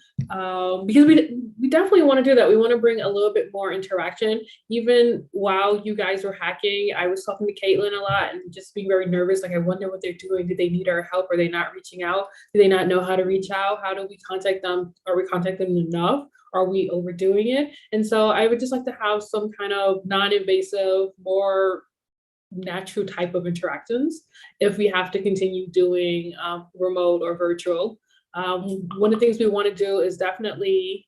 because we definitely want to do that. We want to bring a little bit more interaction. Even while you guys were hacking, I was talking to Caitlin a lot and just being very nervous. Like, I wonder what they're doing. Do they need our help? Are they not reaching out? Do they not know how to reach out? How do we contact them? Are we contacting them enough? are we overdoing it? And so I would just like to have some kind of non-invasive, more natural type of interactions if we have to continue doing remote or virtual. One of the things we want to do is definitely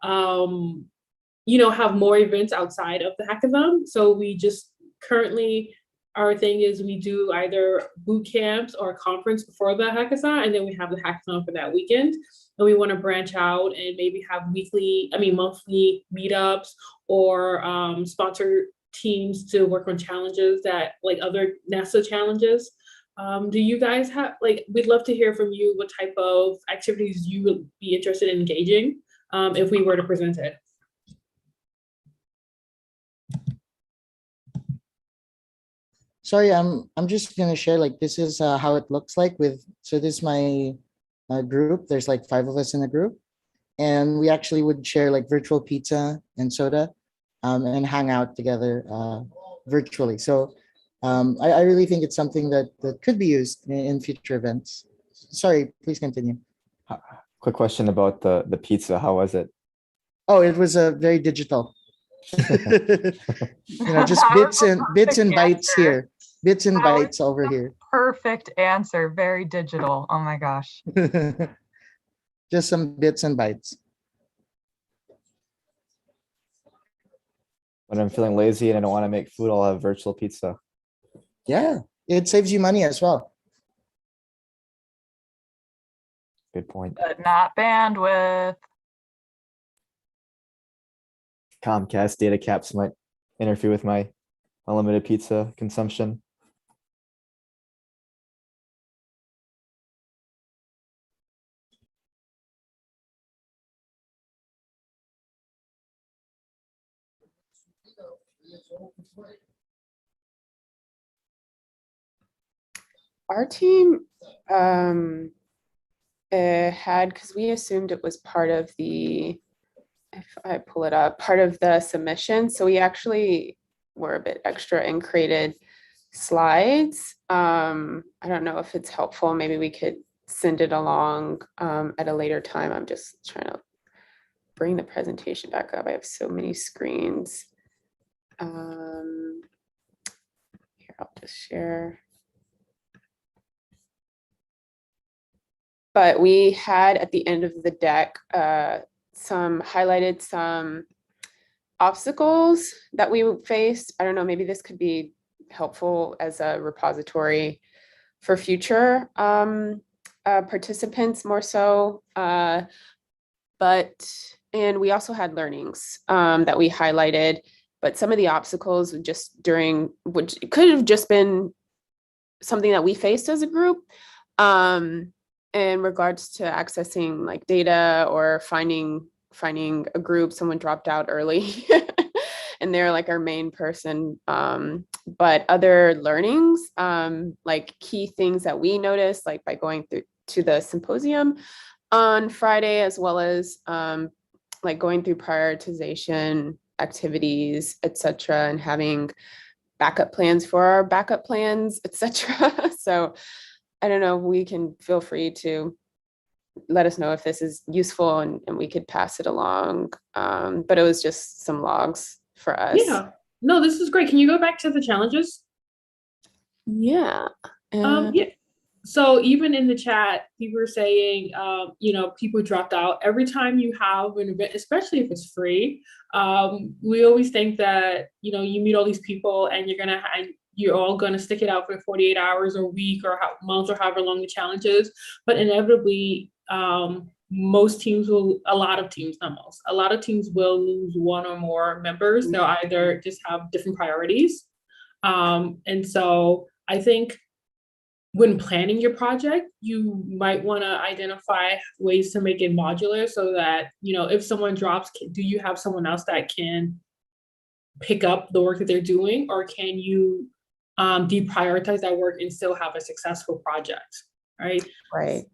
have more events outside of the hackathon. So we just currently, our thing is we do either boot camps or a conference before the hackathon, and then we have the hackathon for that weekend. And we want to branch out and maybe have monthly meetups or sponsor teams to work on challenges that like other NASA challenges. Do you guys have, we'd love to hear from you what type of activities you would be interested in engaging if we were to present it. Sorry, I'm just gonna share, like, this is how it looks like so this is my group. There's like 5 of us in the group, and we actually would share like virtual pizza and soda and hang out together virtually. So I really think it's something that could be used in future events. Sorry, please continue. Quick question about the pizza. How was it? Oh, it was very digital. Just bits and bytes here, bits and bytes over here. Perfect answer. Very digital. Oh my gosh. Just some bits and bytes. When I'm feeling lazy and I don't want to make food, I'll have virtual pizza. Yeah, it saves you money as well. Good point. But not bandwidth. Comcast data caps might interfere with my unlimited pizza consumption. Our team had, because we assumed it was part of the, if I pull it up, part of the submission. So we actually were a bit extra and created slides. I don't know if it's helpful. Maybe we could send it along at a later time. I'm just trying to bring the presentation back up. I have so many screens. Here, I'll just share. But we had at the end of the deck highlighted some obstacles that we faced. I don't know, maybe this could be helpful as a repository for future participants more so. And we also had learnings that we highlighted, but some of the obstacles which could have just been something that we faced as a group. In regards to accessing like data or finding a group, someone dropped out early and they're like our main person. But other learnings, like key things that we noticed, like by going through to the symposium on Friday, as well as like going through prioritization activities, etc., and having backup plans for our backup plans, etc. So I don't know, we can feel free to let us know if this is useful and we could pass it along. But it was just some logs for us. Yeah, no, this is great. Can you go back to the challenges? Yeah. Yeah. So even in the chat, people were saying, people dropped out. Every time you have an event, especially if it's free, we always think that, you meet all these people and you're all going to stick it out for 48 hours or a week or months or however long the challenge is. But inevitably, a lot of teams will lose one or more members. They'll either just have different priorities. And so I think when planning your project, you might want to identify ways to make it modular so that, if someone drops, do you have someone else that can pick up the work that they're doing, or can you deprioritize that work and still have a successful project, right? Right.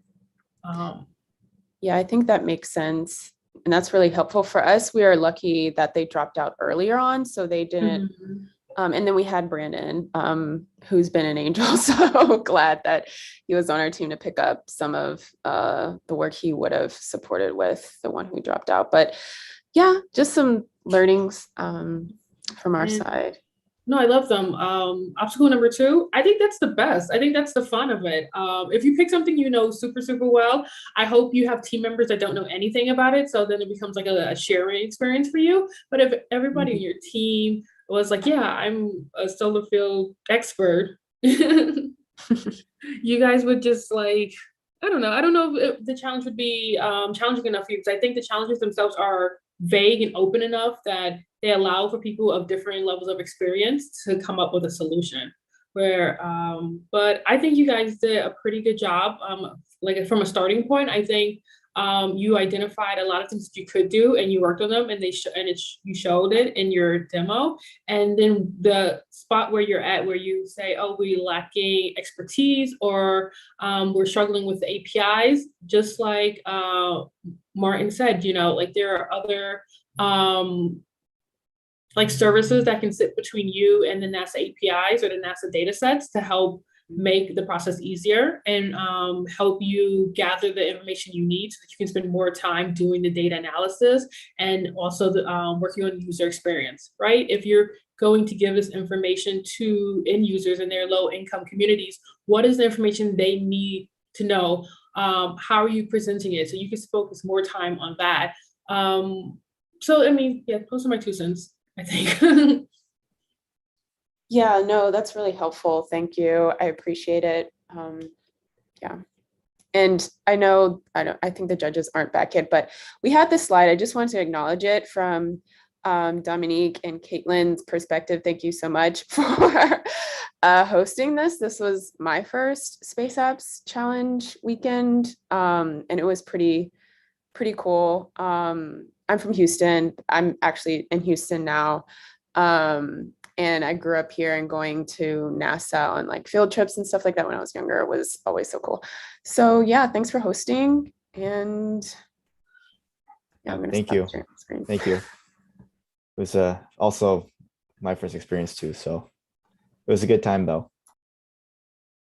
Yeah, I think that makes sense. And that's really helpful for us. We are lucky that they dropped out earlier on, so they didn't And then we had Brandon, who's been an angel. So glad that he was on our team to pick up some of the work he would have supported with the one who dropped out. But yeah, just some learnings from our side. No, I love them. Obstacle number 2, I think that's the best. I think that's the fun of it. If you pick something you know super, super well, I hope you have team members that don't know anything about it. So then it becomes like a sharing experience for you. But if everybody in your team was like, yeah, I'm a solar field expert, you guys would just like, I don't know. I don't know if the challenge would be challenging enough for you, because I think the challenges themselves are vague and open enough that they allow for people of different levels of experience to come up with a solution. But I think you guys did a pretty good job. Like from a starting point, I think you identified a lot of things that you could do, and you worked on them, and you showed it in your demo. And then the spot where you're at, where you say, "Oh, we're lacking expertise," or "We're struggling with the APIs," just like Martin said, like there are other like services that can sit between you and the NASA APIs or the NASA data sets to help make the process easier and help you gather the information you need so that you can spend more time doing the data analysis and also working on the user experience, right? If you're going to give this information to end users in their low income communities, what is the information they need to know? How are you presenting it? So you can focus more time on that. So, I mean, yeah, those are my 2 cents, I think. Yeah, no, that's really helpful. Thank you. I appreciate it. Yeah. And I think the judges aren't back yet, but we had this slide. I just wanted to acknowledge it from Dominique and Caitlin's perspective. Thank you so much for hosting this. This was my first Space Apps Challenge weekend, and it was pretty cool. I'm from Houston. I'm actually in Houston now. And I grew up here, and going to NASA on like field trips and stuff like that when I was younger was always so cool. So yeah, thanks for hosting. And yeah, I'm gonna Thank you. screen. Thank you. It was also my first experience too, so it was a good time though.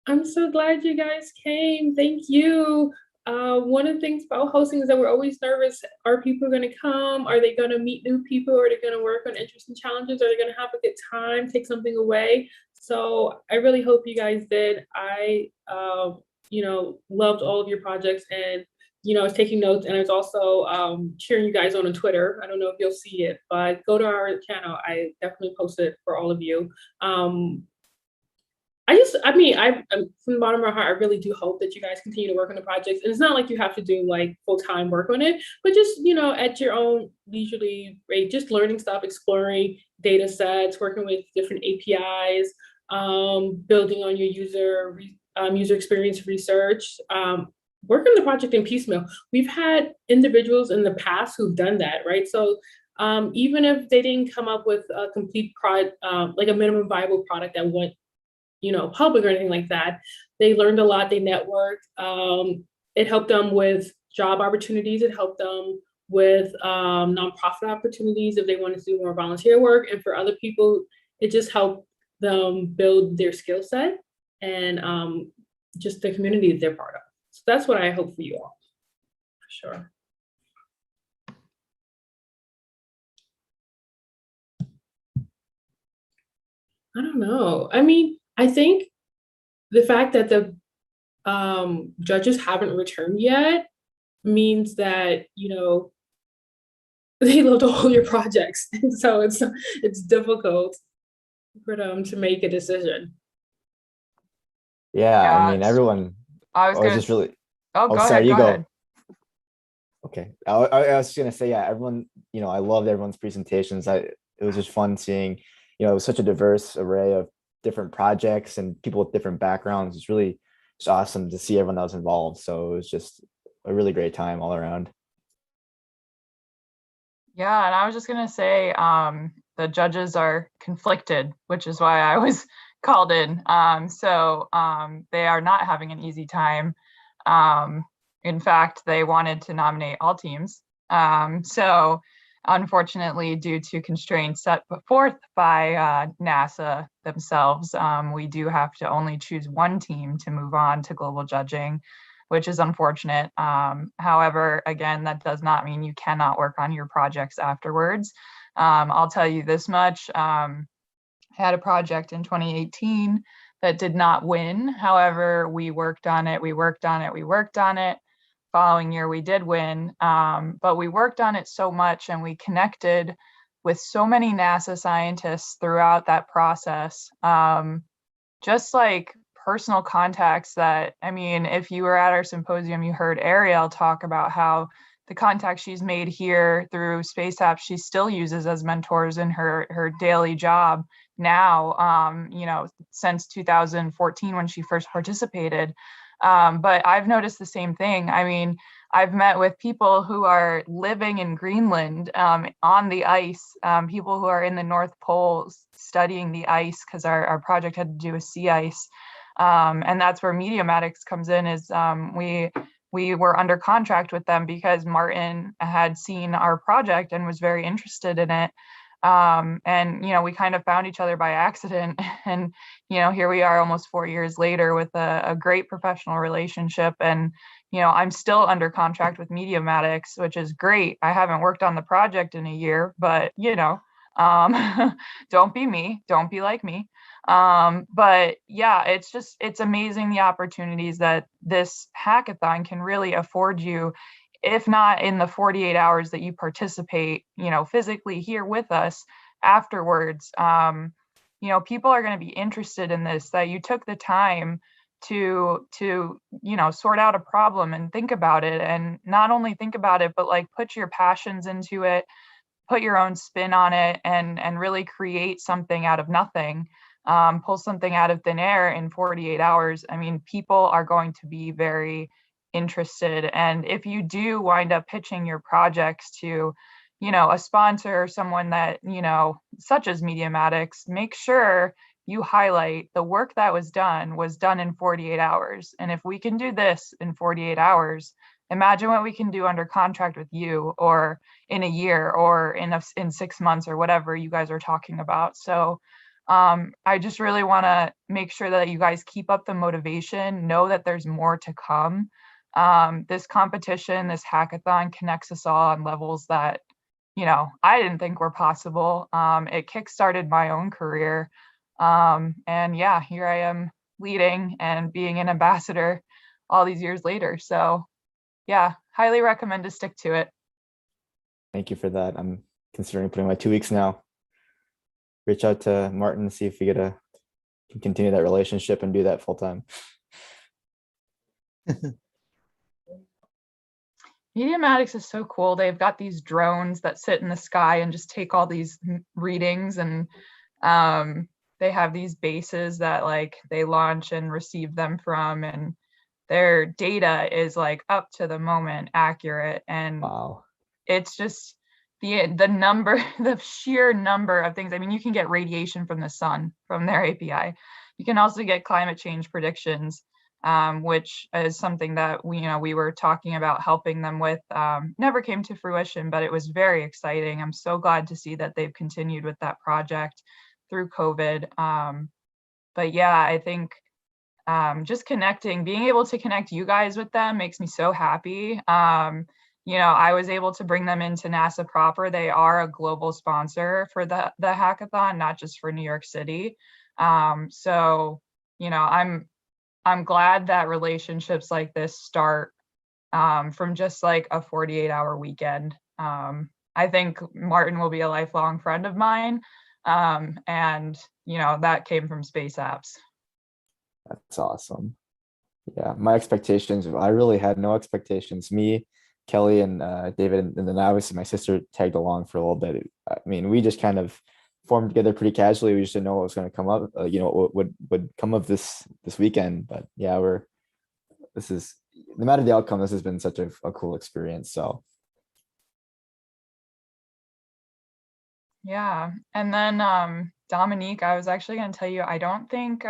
I'm so glad you guys came. Thank you. One of the things about hosting is that we're always nervous. Are people going to come? Are they going to meet new people? Are they going to work on interesting challenges? Are they going to have a good time, take something away? So I really hope you guys did. I, loved all of your projects, and, I was taking notes, and I was also cheering you guys on Twitter. I don't know if you'll see it, but go to our channel. I definitely posted it for all of you. I from the bottom of my heart, I really do hope that you guys continue to work on the projects. And it's not like you have to do like full-time work on it, but just, at your own leisurely rate, just learning stuff, exploring data sets, working with different APIs, building on your user experience research, work on the project in piecemeal. We've had individuals in the past who've done that, right? So even if they didn't come up with a complete product, like a minimum viable product that went public or anything like that, they learned a lot, they networked. It helped them with job opportunities. It helped them with nonprofit opportunities if they wanted to do more volunteer work. And for other people, it just helped them build their skill set and just the community that they're part of. So that's what I hope for you all, for sure. I don't know. I mean, I think the fact that the judges haven't returned yet means that, they loved all your projects. And so it's difficult for them to make a decision. Yeah, I mean, everyone. I was just really. Oh, go sorry, ahead. you Go ahead. Okay, I was just gonna say, yeah, everyone. I loved everyone's presentations. It was just fun seeing, it was such a diverse array of different projects and people with different backgrounds. It's really just awesome to see everyone that was involved. So it was just a really great time all around. Yeah, and I was just gonna say, the judges are conflicted, which is why I was called in. So they are not having an easy time. In fact, they wanted to nominate all teams. So unfortunately, due to constraints set forth by NASA themselves, we do have to only choose one team to move on to global judging, which is unfortunate. However, again, that does not mean you cannot work on your projects afterwards. I'll tell you this much. I had a project in 2018 that did not win. However, we worked on it. Following year, we did win, but we worked on it so much and we connected with so many NASA scientists throughout that process. Just like personal contacts that, I mean, if you were at our symposium, you heard Ariel talk about how the contacts she's made here through Space Apps, she still uses as mentors in her daily job now, since 2014 when she first participated. But I've noticed the same thing. I mean, I've met with people who are living in Greenland on the ice, people who are in the North Pole studying the ice because our project had to do with sea ice. And that's where Mediamatics comes in, is we were under contract with them because Martin had seen our project and was very interested in it. And, we kind of found each other by accident. And, here we are almost 4 years later with a great professional relationship. And, I'm still under contract with Mediamatics, which is great. I haven't worked on the project in a year, but, don't be me, don't be like me. But yeah, it's amazing the opportunities that this hackathon can really afford you, if not in the 48 hours that you participate, physically here with us afterwards. People are going to be interested in this, that you took the time to sort out a problem and think about it, and not only think about it, but like put your passions into it, put your own spin on it, and really create something out of nothing. Pull something out of thin air in 48 hours. I mean, people are going to be very interested. And if you do wind up pitching your projects to, a sponsor or someone that, such as Mediamatics, make sure you highlight the work that was done in 48 hours. And if we can do this in 48 hours, imagine what we can do under contract with you, or in a year, or in 6 months, or whatever you guys are talking about. So I just really want to make sure that you guys keep up the motivation, know that there's more to come. This competition, this hackathon connects us all on levels that, I didn't think were possible. It kickstarted my own career. And yeah, here I am leading and being an ambassador all these years later. So yeah, highly recommend to stick to it. Thank you for that. I'm considering putting my 2 weeks now. Reach out to Martin, see if we can continue that relationship and do that full time. Mediamatics is so cool. They've got these drones that sit in the sky and just take all these readings, and they have these bases that like they launch and receive them from, and their data is like up to the moment accurate. And wow, it's just the sheer number of things. I mean, you can get radiation from the sun from their API. You can also get climate change predictions, which is something that we were talking about helping them with. Never came to fruition, but it was very exciting. I'm so glad to see that they've continued with that project through COVID. But yeah, I think just being able to connect you guys with them makes me so happy. I was able to bring them into NASA proper. They are a global sponsor for the hackathon, not just for New York City. So, I'm glad that relationships like this start from just like a 48-hour weekend. I think Martin will be a lifelong friend of mine. And, that came from Space Apps. that's awesome. Yeah, my expectations, I really had no expectations. Me, Kelly, and David, and then obviously my sister tagged along for a little bit. I mean, we just kind of formed together pretty casually. We just didn't know what was going to come up, what would come of this weekend. But yeah, no matter the outcome, this has been such a cool experience. So yeah. And then Dominique, I was actually going to tell you, I don't think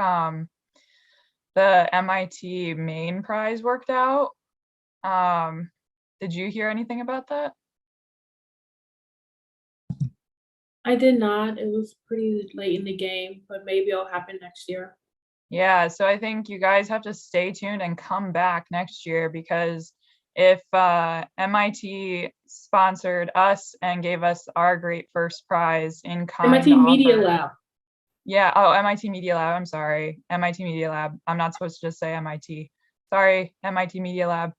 the MIT main prize worked out. Did you hear anything about that? I did not. It was pretty late in the game, but maybe it'll happen next year. Yeah, so I think you guys have to stay tuned and come back next year, because if MIT sponsored us and gave us our great first prize in kind MIT Media offer. Lab. Yeah, oh, MIT Media Lab, I'm sorry. MIT Media Lab. I'm not supposed to just say MIT. Sorry, MIT Media Lab.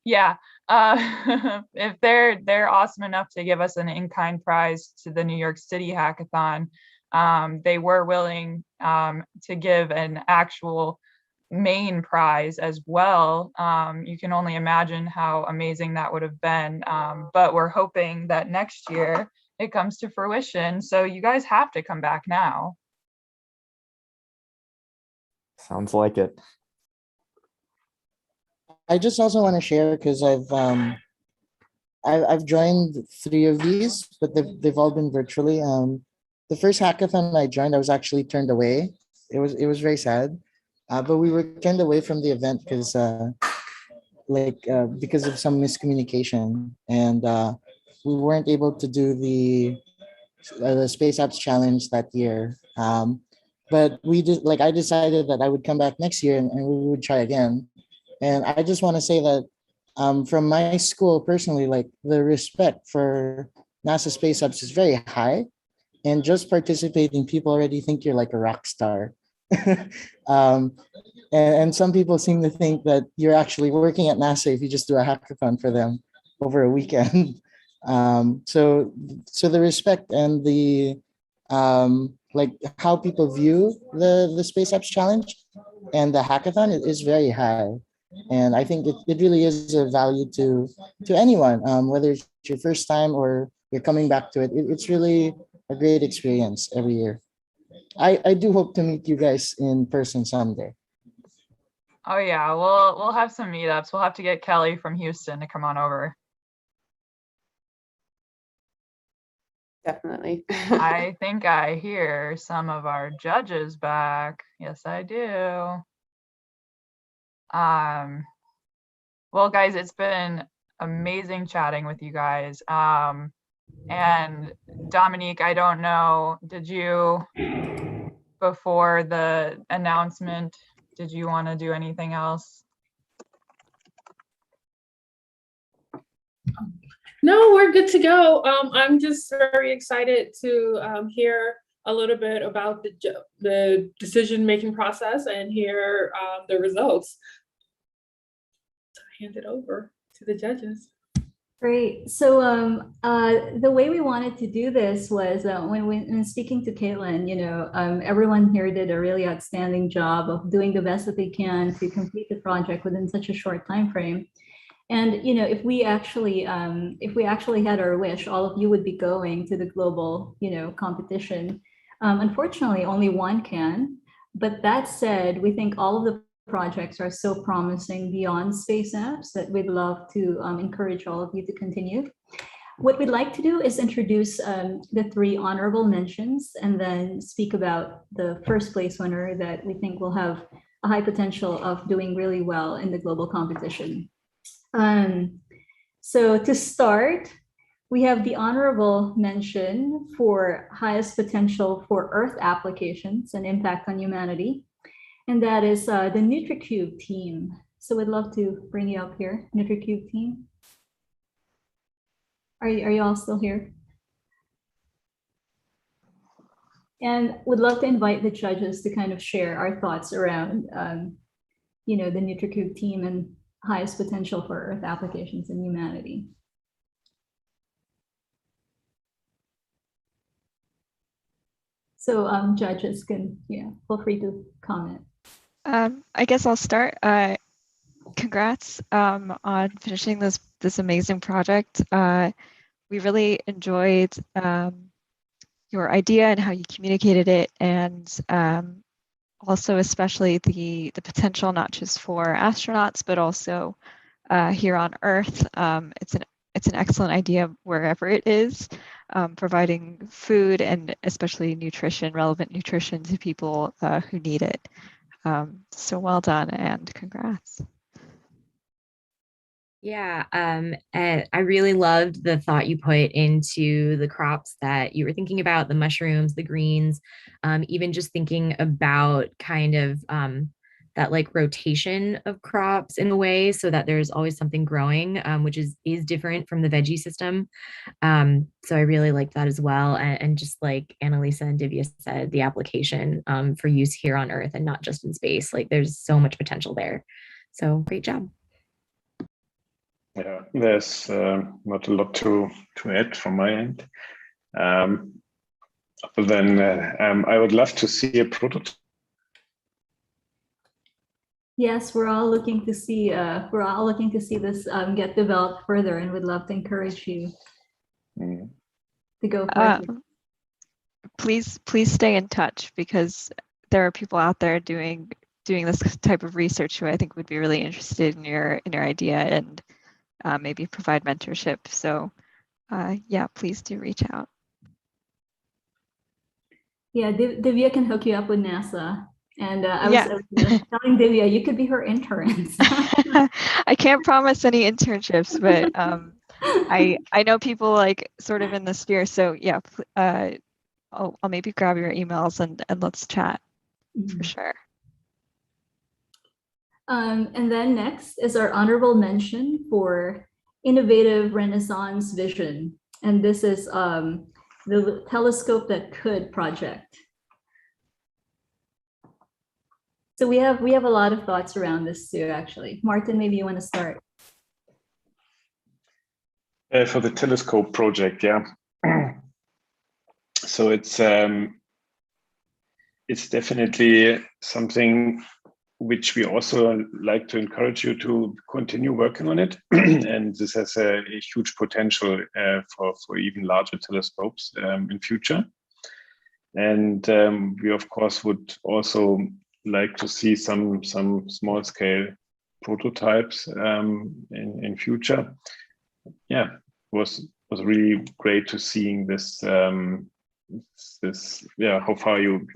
Yeah, if they're awesome enough to give us an in-kind prize to the New York City hackathon, they were willing to give an actual main prize as well. You can only imagine how amazing that would have been. But we're hoping that next year it comes to fruition. So you guys have to come back now. Sounds like it. I just also want to share because I've joined 3 of these, but they've all been virtually. The first hackathon I joined, I was actually turned away. It was very sad, but we were turned away from the event because because of some miscommunication, and we weren't able to do the Space Apps Challenge that year. But we did, like, I decided that I would come back next year and we would try again. And I just want to say that from my school personally, like, the respect for NASA Space Apps is very high. And just participating, people already think you're like a rock star. And some people seem to think that you're actually working at NASA if you just do a hackathon for them over a weekend. So the respect and the like how people view the Space Apps Challenge and the hackathon is very high. And I think it really is a value to anyone, whether it's your first time or you're coming back to it. It's really a great experience every year. I do hope to meet you guys in person someday. Oh yeah, we'll have some meetups. We'll have to get Kelly from Houston to come on over. Definitely. I think I hear some of our judges back. Yes, I do. Well, guys, it's been amazing chatting with you guys. And Dominique, I don't know, did you, before the announcement, did you want to do anything else? No, we're good to go. I'm just very excited to hear a little bit about the decision-making process and hear the results. So I hand it over to the judges. Great. So the way we wanted to do this was when speaking to Caitlin, everyone here did a really outstanding job of doing the best that they can to complete the project within such a short time frame. And if we actually had our wish, all of you would be going to the global competition. Unfortunately, only one can. But that said, we think all of the projects are so promising beyond Space Apps that we'd love to encourage all of you to continue. What we'd like to do is introduce the 3 honorable mentions and then speak about the first place winner that we think will have a high potential of doing really well in the global competition. So to start, we have the honorable mention for highest potential for Earth applications and impact on humanity. And that is the NutriCube team. So we'd love to bring you up here, NutriCube team. Are you all still here? And would love to invite the judges to kind of share our thoughts around, the NutriCube team and highest potential for Earth applications in humanity. So judges can, feel free to comment. I guess I'll start. Congrats on finishing this amazing project. We really enjoyed your idea and how you communicated it, and also especially the potential not just for astronauts but also here on Earth. It's an excellent idea wherever it is, providing food and especially relevant nutrition to people who need it. So well done and congrats. Yeah, and I really loved the thought you put into the crops that you were thinking about, the mushrooms, the greens, even just thinking about kind of that like rotation of crops in a way so that there's always something growing, which is different from the veggie system. So I really like that as well. And just like Annalisa and Divya said, the application for use here on Earth and not just in space, like there's so much potential there. So great job. Yeah, there's not a lot to add from my end. Other than I would love to see a prototype. Yes, we're all looking to see this get developed further, and would love to encourage you to go further. Please stay in touch, because there are people out there doing this type of research who I think would be really interested in your idea and maybe provide mentorship. So yeah, please do reach out. Yeah, Divya can hook you up with NASA. And I was telling Divya, you could be her intern. I can't promise any internships, but I know people like sort of in the sphere. So yeah, I'll maybe grab your emails and let's chat for sure. And then next is our honorable mention for innovative Renaissance vision. And this is the Telescope That Could project. So we have a lot of thoughts around this too, actually. Martin, maybe you want to start. For the telescope project, yeah. So it's definitely something which we also like to encourage you to continue working on it. And this has a huge potential for even larger telescopes in future. And we of course would also like to see some small scale prototypes in future. Yeah, it was really great to seeing this how far you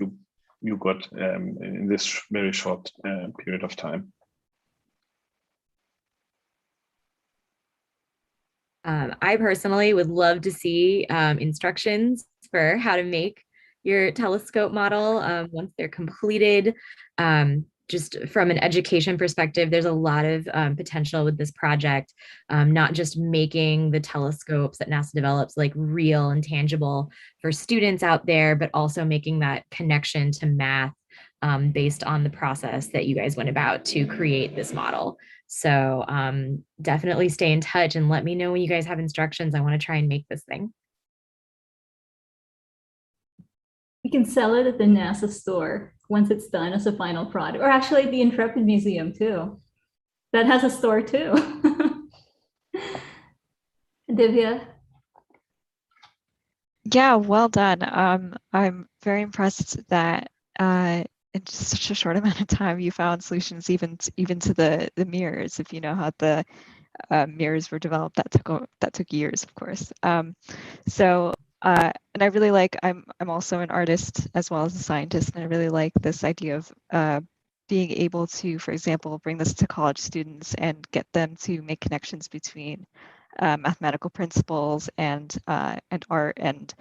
got in this very short period of time. I personally would love to see instructions for how to make your telescope model once they're completed. Just from an education perspective, there's a lot of potential with this project, not just making the telescopes that NASA develops like real and tangible for students out there, but also making that connection to math based on the process that you guys went about to create this model. So definitely stay in touch and let me know when you guys have instructions. I want to try and make this thing. You can sell it at the NASA store once it's done as a final product, or actually the Intrepid Museum too. That has a store too. Divya? Yeah, well done. I'm very impressed that in just such a short amount of time you found solutions even to the mirrors. If you know how the mirrors were developed, that took years, of course. And I really like, I'm also an artist as well as a scientist, and I really like this idea of being able to, for example, bring this to college students and get them to make connections between mathematical principles and art, and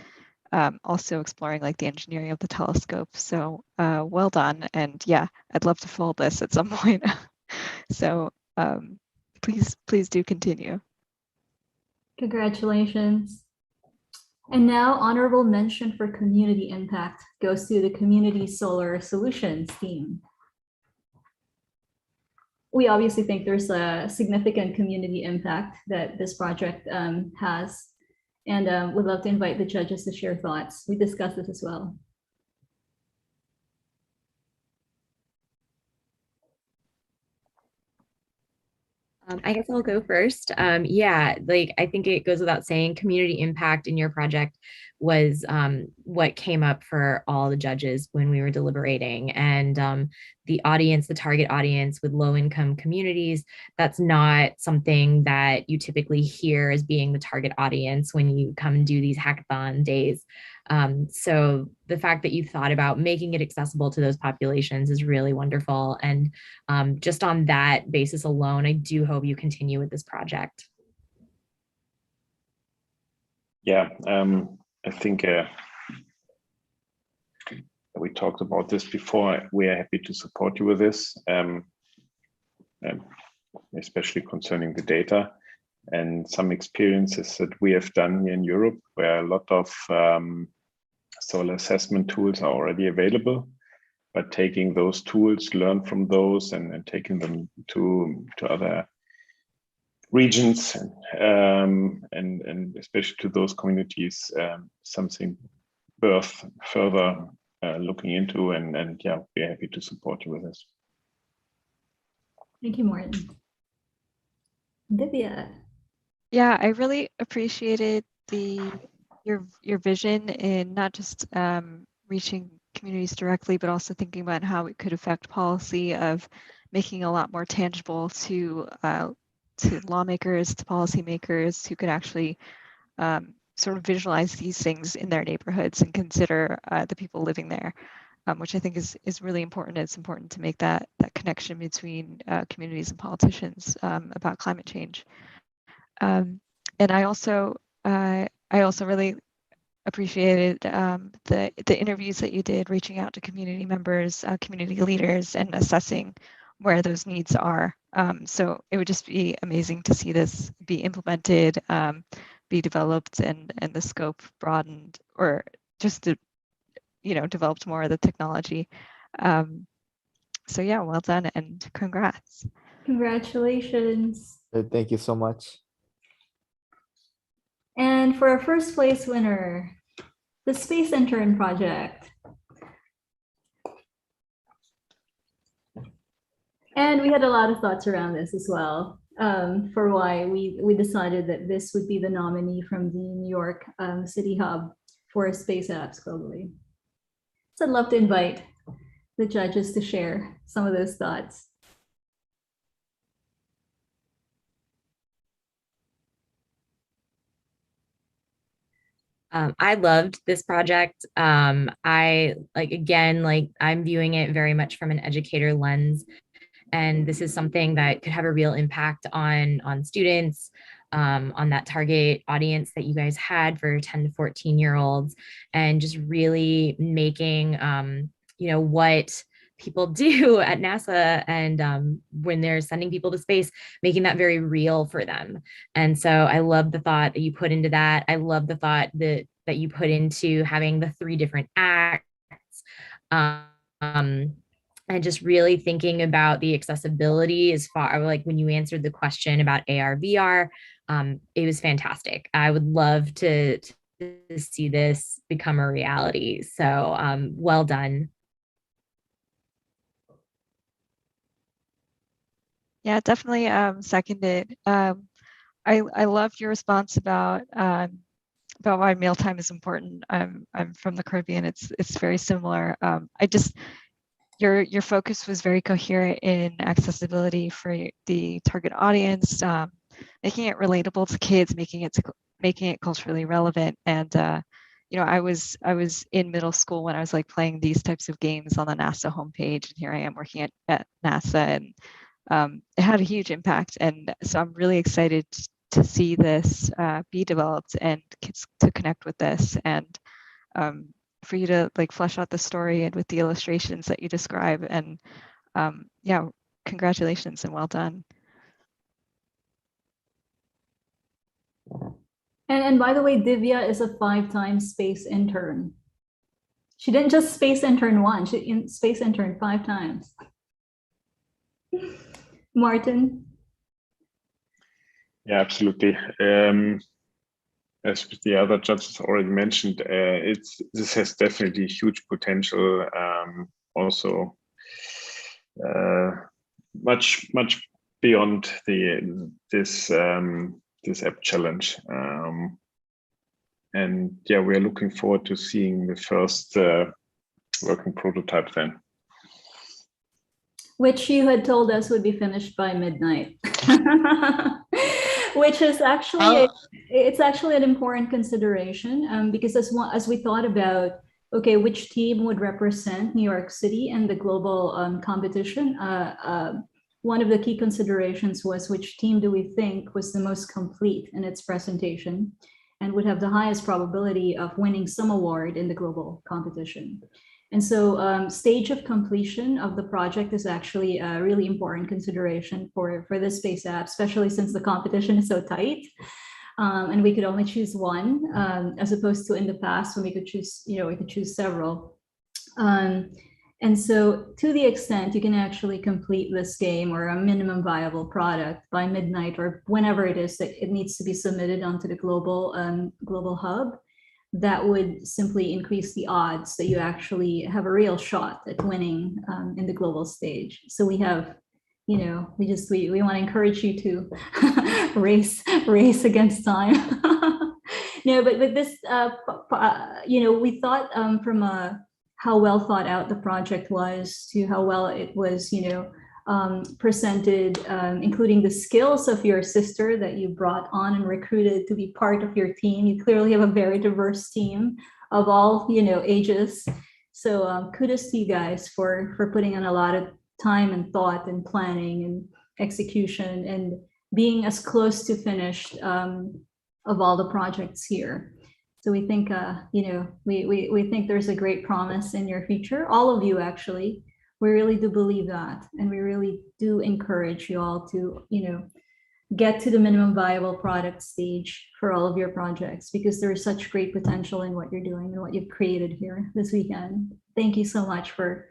also exploring like the engineering of the telescope. So well done, and yeah, I'd love to fold this at some point. So please do continue. Congratulations. And now honorable mention for community impact goes to the Community Solar Solutions team. We obviously think there's a significant community impact that this project has, and would love to invite the judges to share thoughts. We discussed this as well. I guess I'll go first. Yeah, like I think it goes without saying, community impact in your project was what came up for all the judges when we were deliberating. And the audience, the target audience with low income communities, that's not something that you typically hear as being the target audience when you come and do these hackathon days. So the fact that you thought about making it accessible to those populations is really wonderful. And just on that basis alone, I do hope you continue with this project. Yeah, I think we talked about this before. We are happy to support you with this, especially concerning the data and some experiences that we have done here in Europe, where a lot of solar assessment tools are already available. But taking those tools, learn from those, and taking them to other regions and especially to those communities, something worth further looking into, and yeah, we're happy to support you with this. Thank you, Martin. Divya. Yeah, I really appreciated your vision in not just reaching communities directly, but also thinking about how it could affect policy, of making a lot more tangible to lawmakers, to policymakers who could actually sort of visualize these things in their neighborhoods and consider the people living there, which I think is really important. It's important to make that connection between communities and politicians about climate change. And I also really appreciated the interviews that you did, reaching out to community members, community leaders, and assessing where those needs are. So it would just be amazing to see this be implemented, be developed, and the scope broadened, or just to, developed more of the technology. So yeah, well done and congrats. Congratulations. Thank you so much. And for our first place winner, the Space Intern project. And we had a lot of thoughts around this as well, for why we decided that this would be the nominee from the New York City Hub for Space Apps globally. So I'd love to invite the judges to share some of those thoughts. I loved this project. I'm viewing it very much from an educator lens. And this is something that could have a real impact on students, on that target audience that you guys had for 10 to 14-year-olds, and just really making, what people do at NASA and when they're sending people to space, making that very real for them. And so I love the thought that you put into that. I love the thought that you put into having the 3 different acts. And just really thinking about the accessibility as far, like when you answered the question about AR, VR, it was fantastic. I would love to see this become a reality. So well done. Yeah, definitely seconded. I loved your response about why mealtime is important. I'm from the Caribbean. It's very similar. Your focus was very coherent in accessibility for the target audience, making it relatable to kids, making it culturally relevant. And I was in middle school when I was like playing these types of games on the NASA homepage, and here I am working at NASA, and it had a huge impact. And so I'm really excited to see this be developed and kids to connect with this, and for you to like flesh out the story and with the illustrations that you describe. And yeah, congratulations and well done. And by the way, Divya is a 5-time space intern. She didn't just space intern once, she space intern 5 times. Martin? Yeah, absolutely. As the other judges already mentioned, this has definitely huge potential. Also, much beyond this app challenge. And yeah, we are looking forward to seeing the first working prototype then. Which you had told us would be finished by midnight. Which is actually It's actually an important consideration because as we thought about, okay, which team would represent New York City and the global competition, one of the key considerations was which team do we think was the most complete in its presentation and would have the highest probability of winning some award in the global competition. And so stage of completion of the project is actually a really important consideration for the Space App, especially since the competition is so tight. And we could only choose one, as opposed to in the past when we could choose, we could choose several. And so to the extent you can actually complete this game or a minimum viable product by midnight or whenever it is that it needs to be submitted onto the global hub, that would simply increase the odds that you actually have a real shot at winning in the global stage. So we have, we want to encourage you to race against time. No, but this, we thought from how well thought out the project was to how well it was, presented, including the skills of your sister that you brought on and recruited to be part of your team. You clearly have a very diverse team of all, ages. So kudos to you guys for putting in a lot of time and thought and planning and execution and being as close to finished of all the projects here. So we think, we think there's a great promise in your future, all of you actually. We really do believe that. And we really do encourage you all to, get to the minimum viable product stage for all of your projects because there is such great potential in what you're doing and what you've created here this weekend. Thank you so much for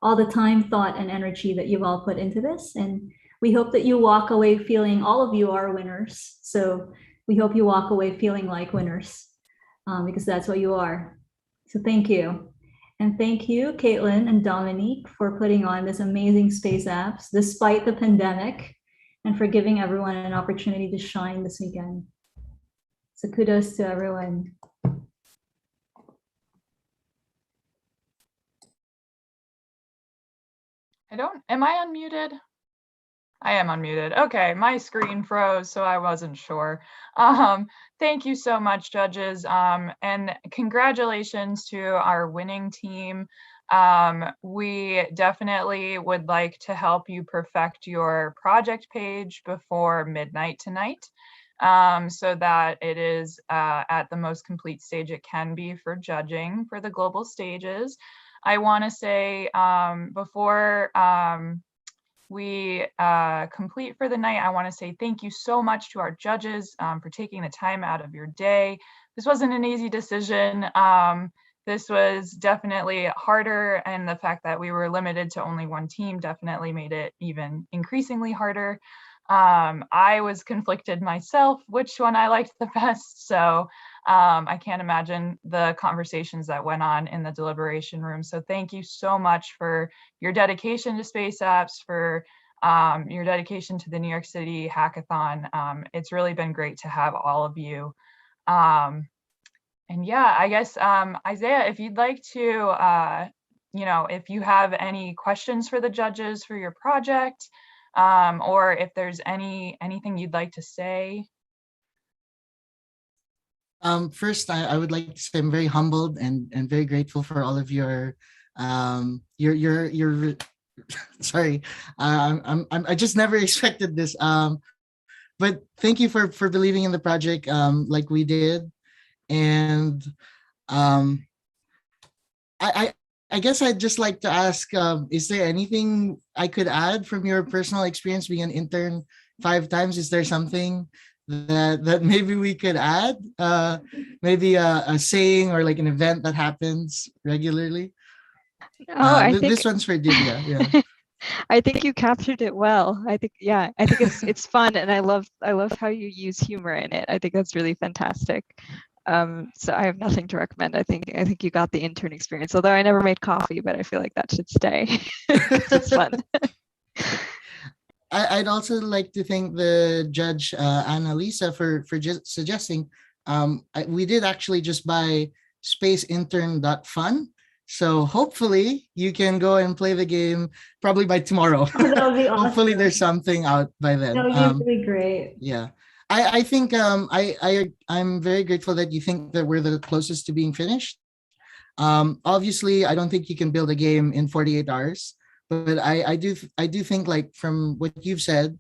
all the time, thought, and energy that you've all put into this. And we hope that you walk away feeling all of you are winners. So we hope you walk away feeling like winners because that's what you are. So thank you. And thank you, Caitlin and Dominique, for putting on this amazing Space Apps despite the pandemic and for giving everyone an opportunity to shine this weekend. So kudos to everyone. Am I unmuted? I am unmuted. Okay, my screen froze, so I wasn't sure. Thank you so much, judges, and congratulations to our winning team. We definitely would like to help you perfect your project page before midnight tonight, so that it is at the most complete stage it can be for judging for the global stages. I want to say before we complete for the night, I want to say thank you so much to our judges for taking the time out of your day. This wasn't an easy decision. This was definitely harder, and the fact that we were limited to only one team definitely made it even increasingly harder. I was conflicted myself which one I liked the best, so I can't imagine the conversations that went on in the deliberation room. So thank you so much for your dedication to Space Apps, for your dedication to the New York City Hackathon. It's really been great to have all of you. And yeah, I guess, Isaiah, if you'd like to, if you have any questions for the judges for your project, or if there's anything you'd like to say. First, I would like to say I'm very humbled and very grateful for all of your sorry, I just never expected this. But thank you for believing in the project like we did. And I guess I'd just like to ask, is there anything I could add from your personal experience being an intern 5 times? Is there something that maybe we could add? Maybe a saying or like an event that happens regularly? I think this one's for Divya. Yeah. I think you captured it well. I think it's fun, and I love how you use humor in it. I think that's really fantastic. So I have nothing to recommend. I think you got the intern experience, although I never made coffee, but I feel like that should stay. It's fun. I'd also like to thank the judge, Annalisa, for just suggesting. We did actually just buy spaceintern.fun. So hopefully you can go and play the game probably by tomorrow. That would be awesome. Hopefully there's something out by then. That would be really great. Yeah. I think I'm very grateful that you think that we're the closest to being finished. Obviously, I don't think you can build a game in 48 hours, but I do think, like, from what you've said,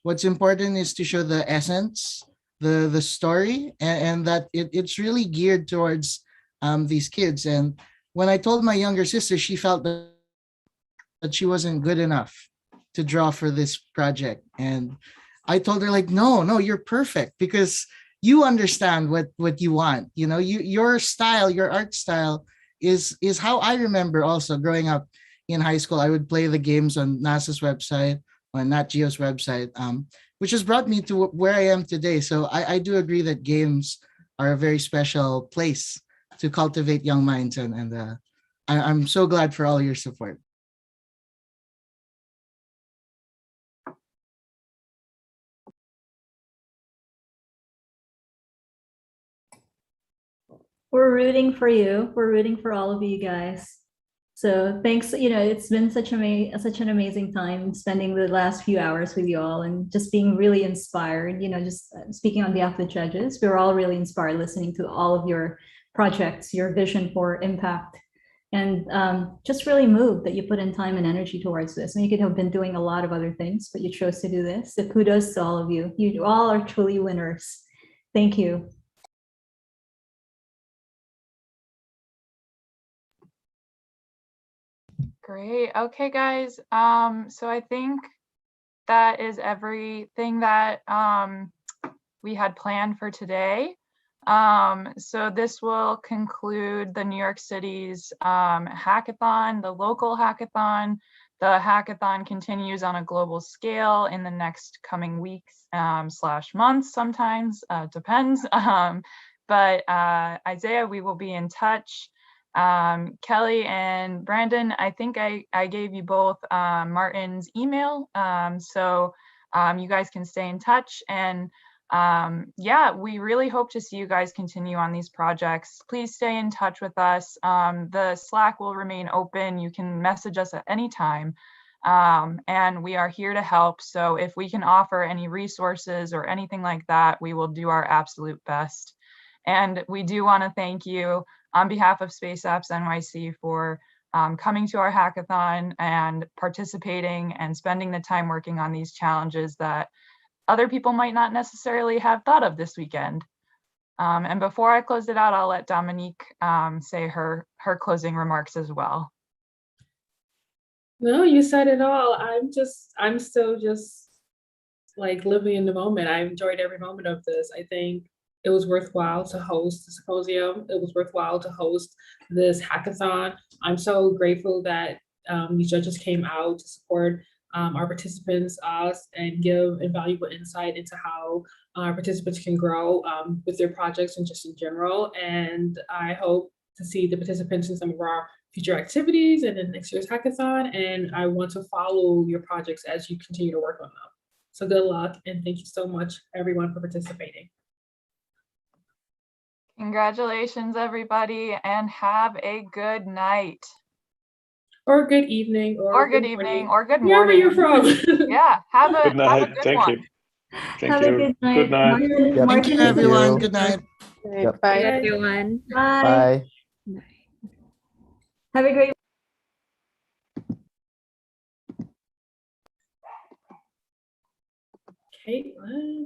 what's important is to show the essence, the story, and that it's really geared towards these kids. And when I told my younger sister, she felt that she wasn't good enough to draw for this project, and I told her, like, no, you're perfect, because you understand what you want. You know, your style, your art style is how I remember also growing up in high school. I would play the games on NASA's website, on Nat Geo's website, which has brought me to where I am today. So I do agree that games are a very special place to cultivate young minds, and I'm so glad for all your support. We're rooting for you. We're rooting for all of you guys. So thanks. It's been such an amazing time spending the last few hours with you all, and just being really inspired. Just speaking on behalf of the judges, we were all really inspired listening to all of your projects, your vision for impact, and just really moved that you put in time and energy towards this. And you could have been doing a lot of other things, but you chose to do this. So kudos to all of you. You all are truly winners. Thank you. Great. Okay, guys. So I think that is everything that we had planned for today. So this will conclude the New York City's hackathon, the local hackathon. The hackathon continues on a global scale in the next coming weeks / months, sometimes, depends. But Isaiah, we will be in touch. Kelly and Brandon, I think I gave you both Martin's email, so you guys can stay in touch. And yeah, we really hope to see you guys continue on these projects. Please stay in touch with us. The Slack will remain open. You can message us at any time, and we are here to help. So if we can offer any resources or anything like that, we will do our absolute best. And we do want to thank you on behalf of Space Apps NYC for coming to our hackathon and participating and spending the time working on these challenges that other people might not necessarily have thought of this weekend. And before I close it out, I'll let Dominique say her closing remarks as well. No, you said it all. I'm still just like living in the moment. I enjoyed every moment of this. I think it was worthwhile to host the symposium. It was worthwhile to host this hackathon. I'm so grateful that these judges came out to support our participants, us, and give invaluable insight into how our participants can grow with their projects and just in general. And I hope to see the participants in some of our future activities and in next year's hackathon. And I want to follow your projects as you continue to work on them. So good luck, and thank you so much, everyone, for participating. Congratulations, everybody, and have a good night. Or good evening. Or good evening, morning. or good Wherever morning. you're from. Yeah, have a Good night. good Thank one. you. Thank Have you. a good night. Good night. Yep. Thank you, everyone. Good night. Yep. Bye. Everyone. Bye. Bye. Have a great Caitlin.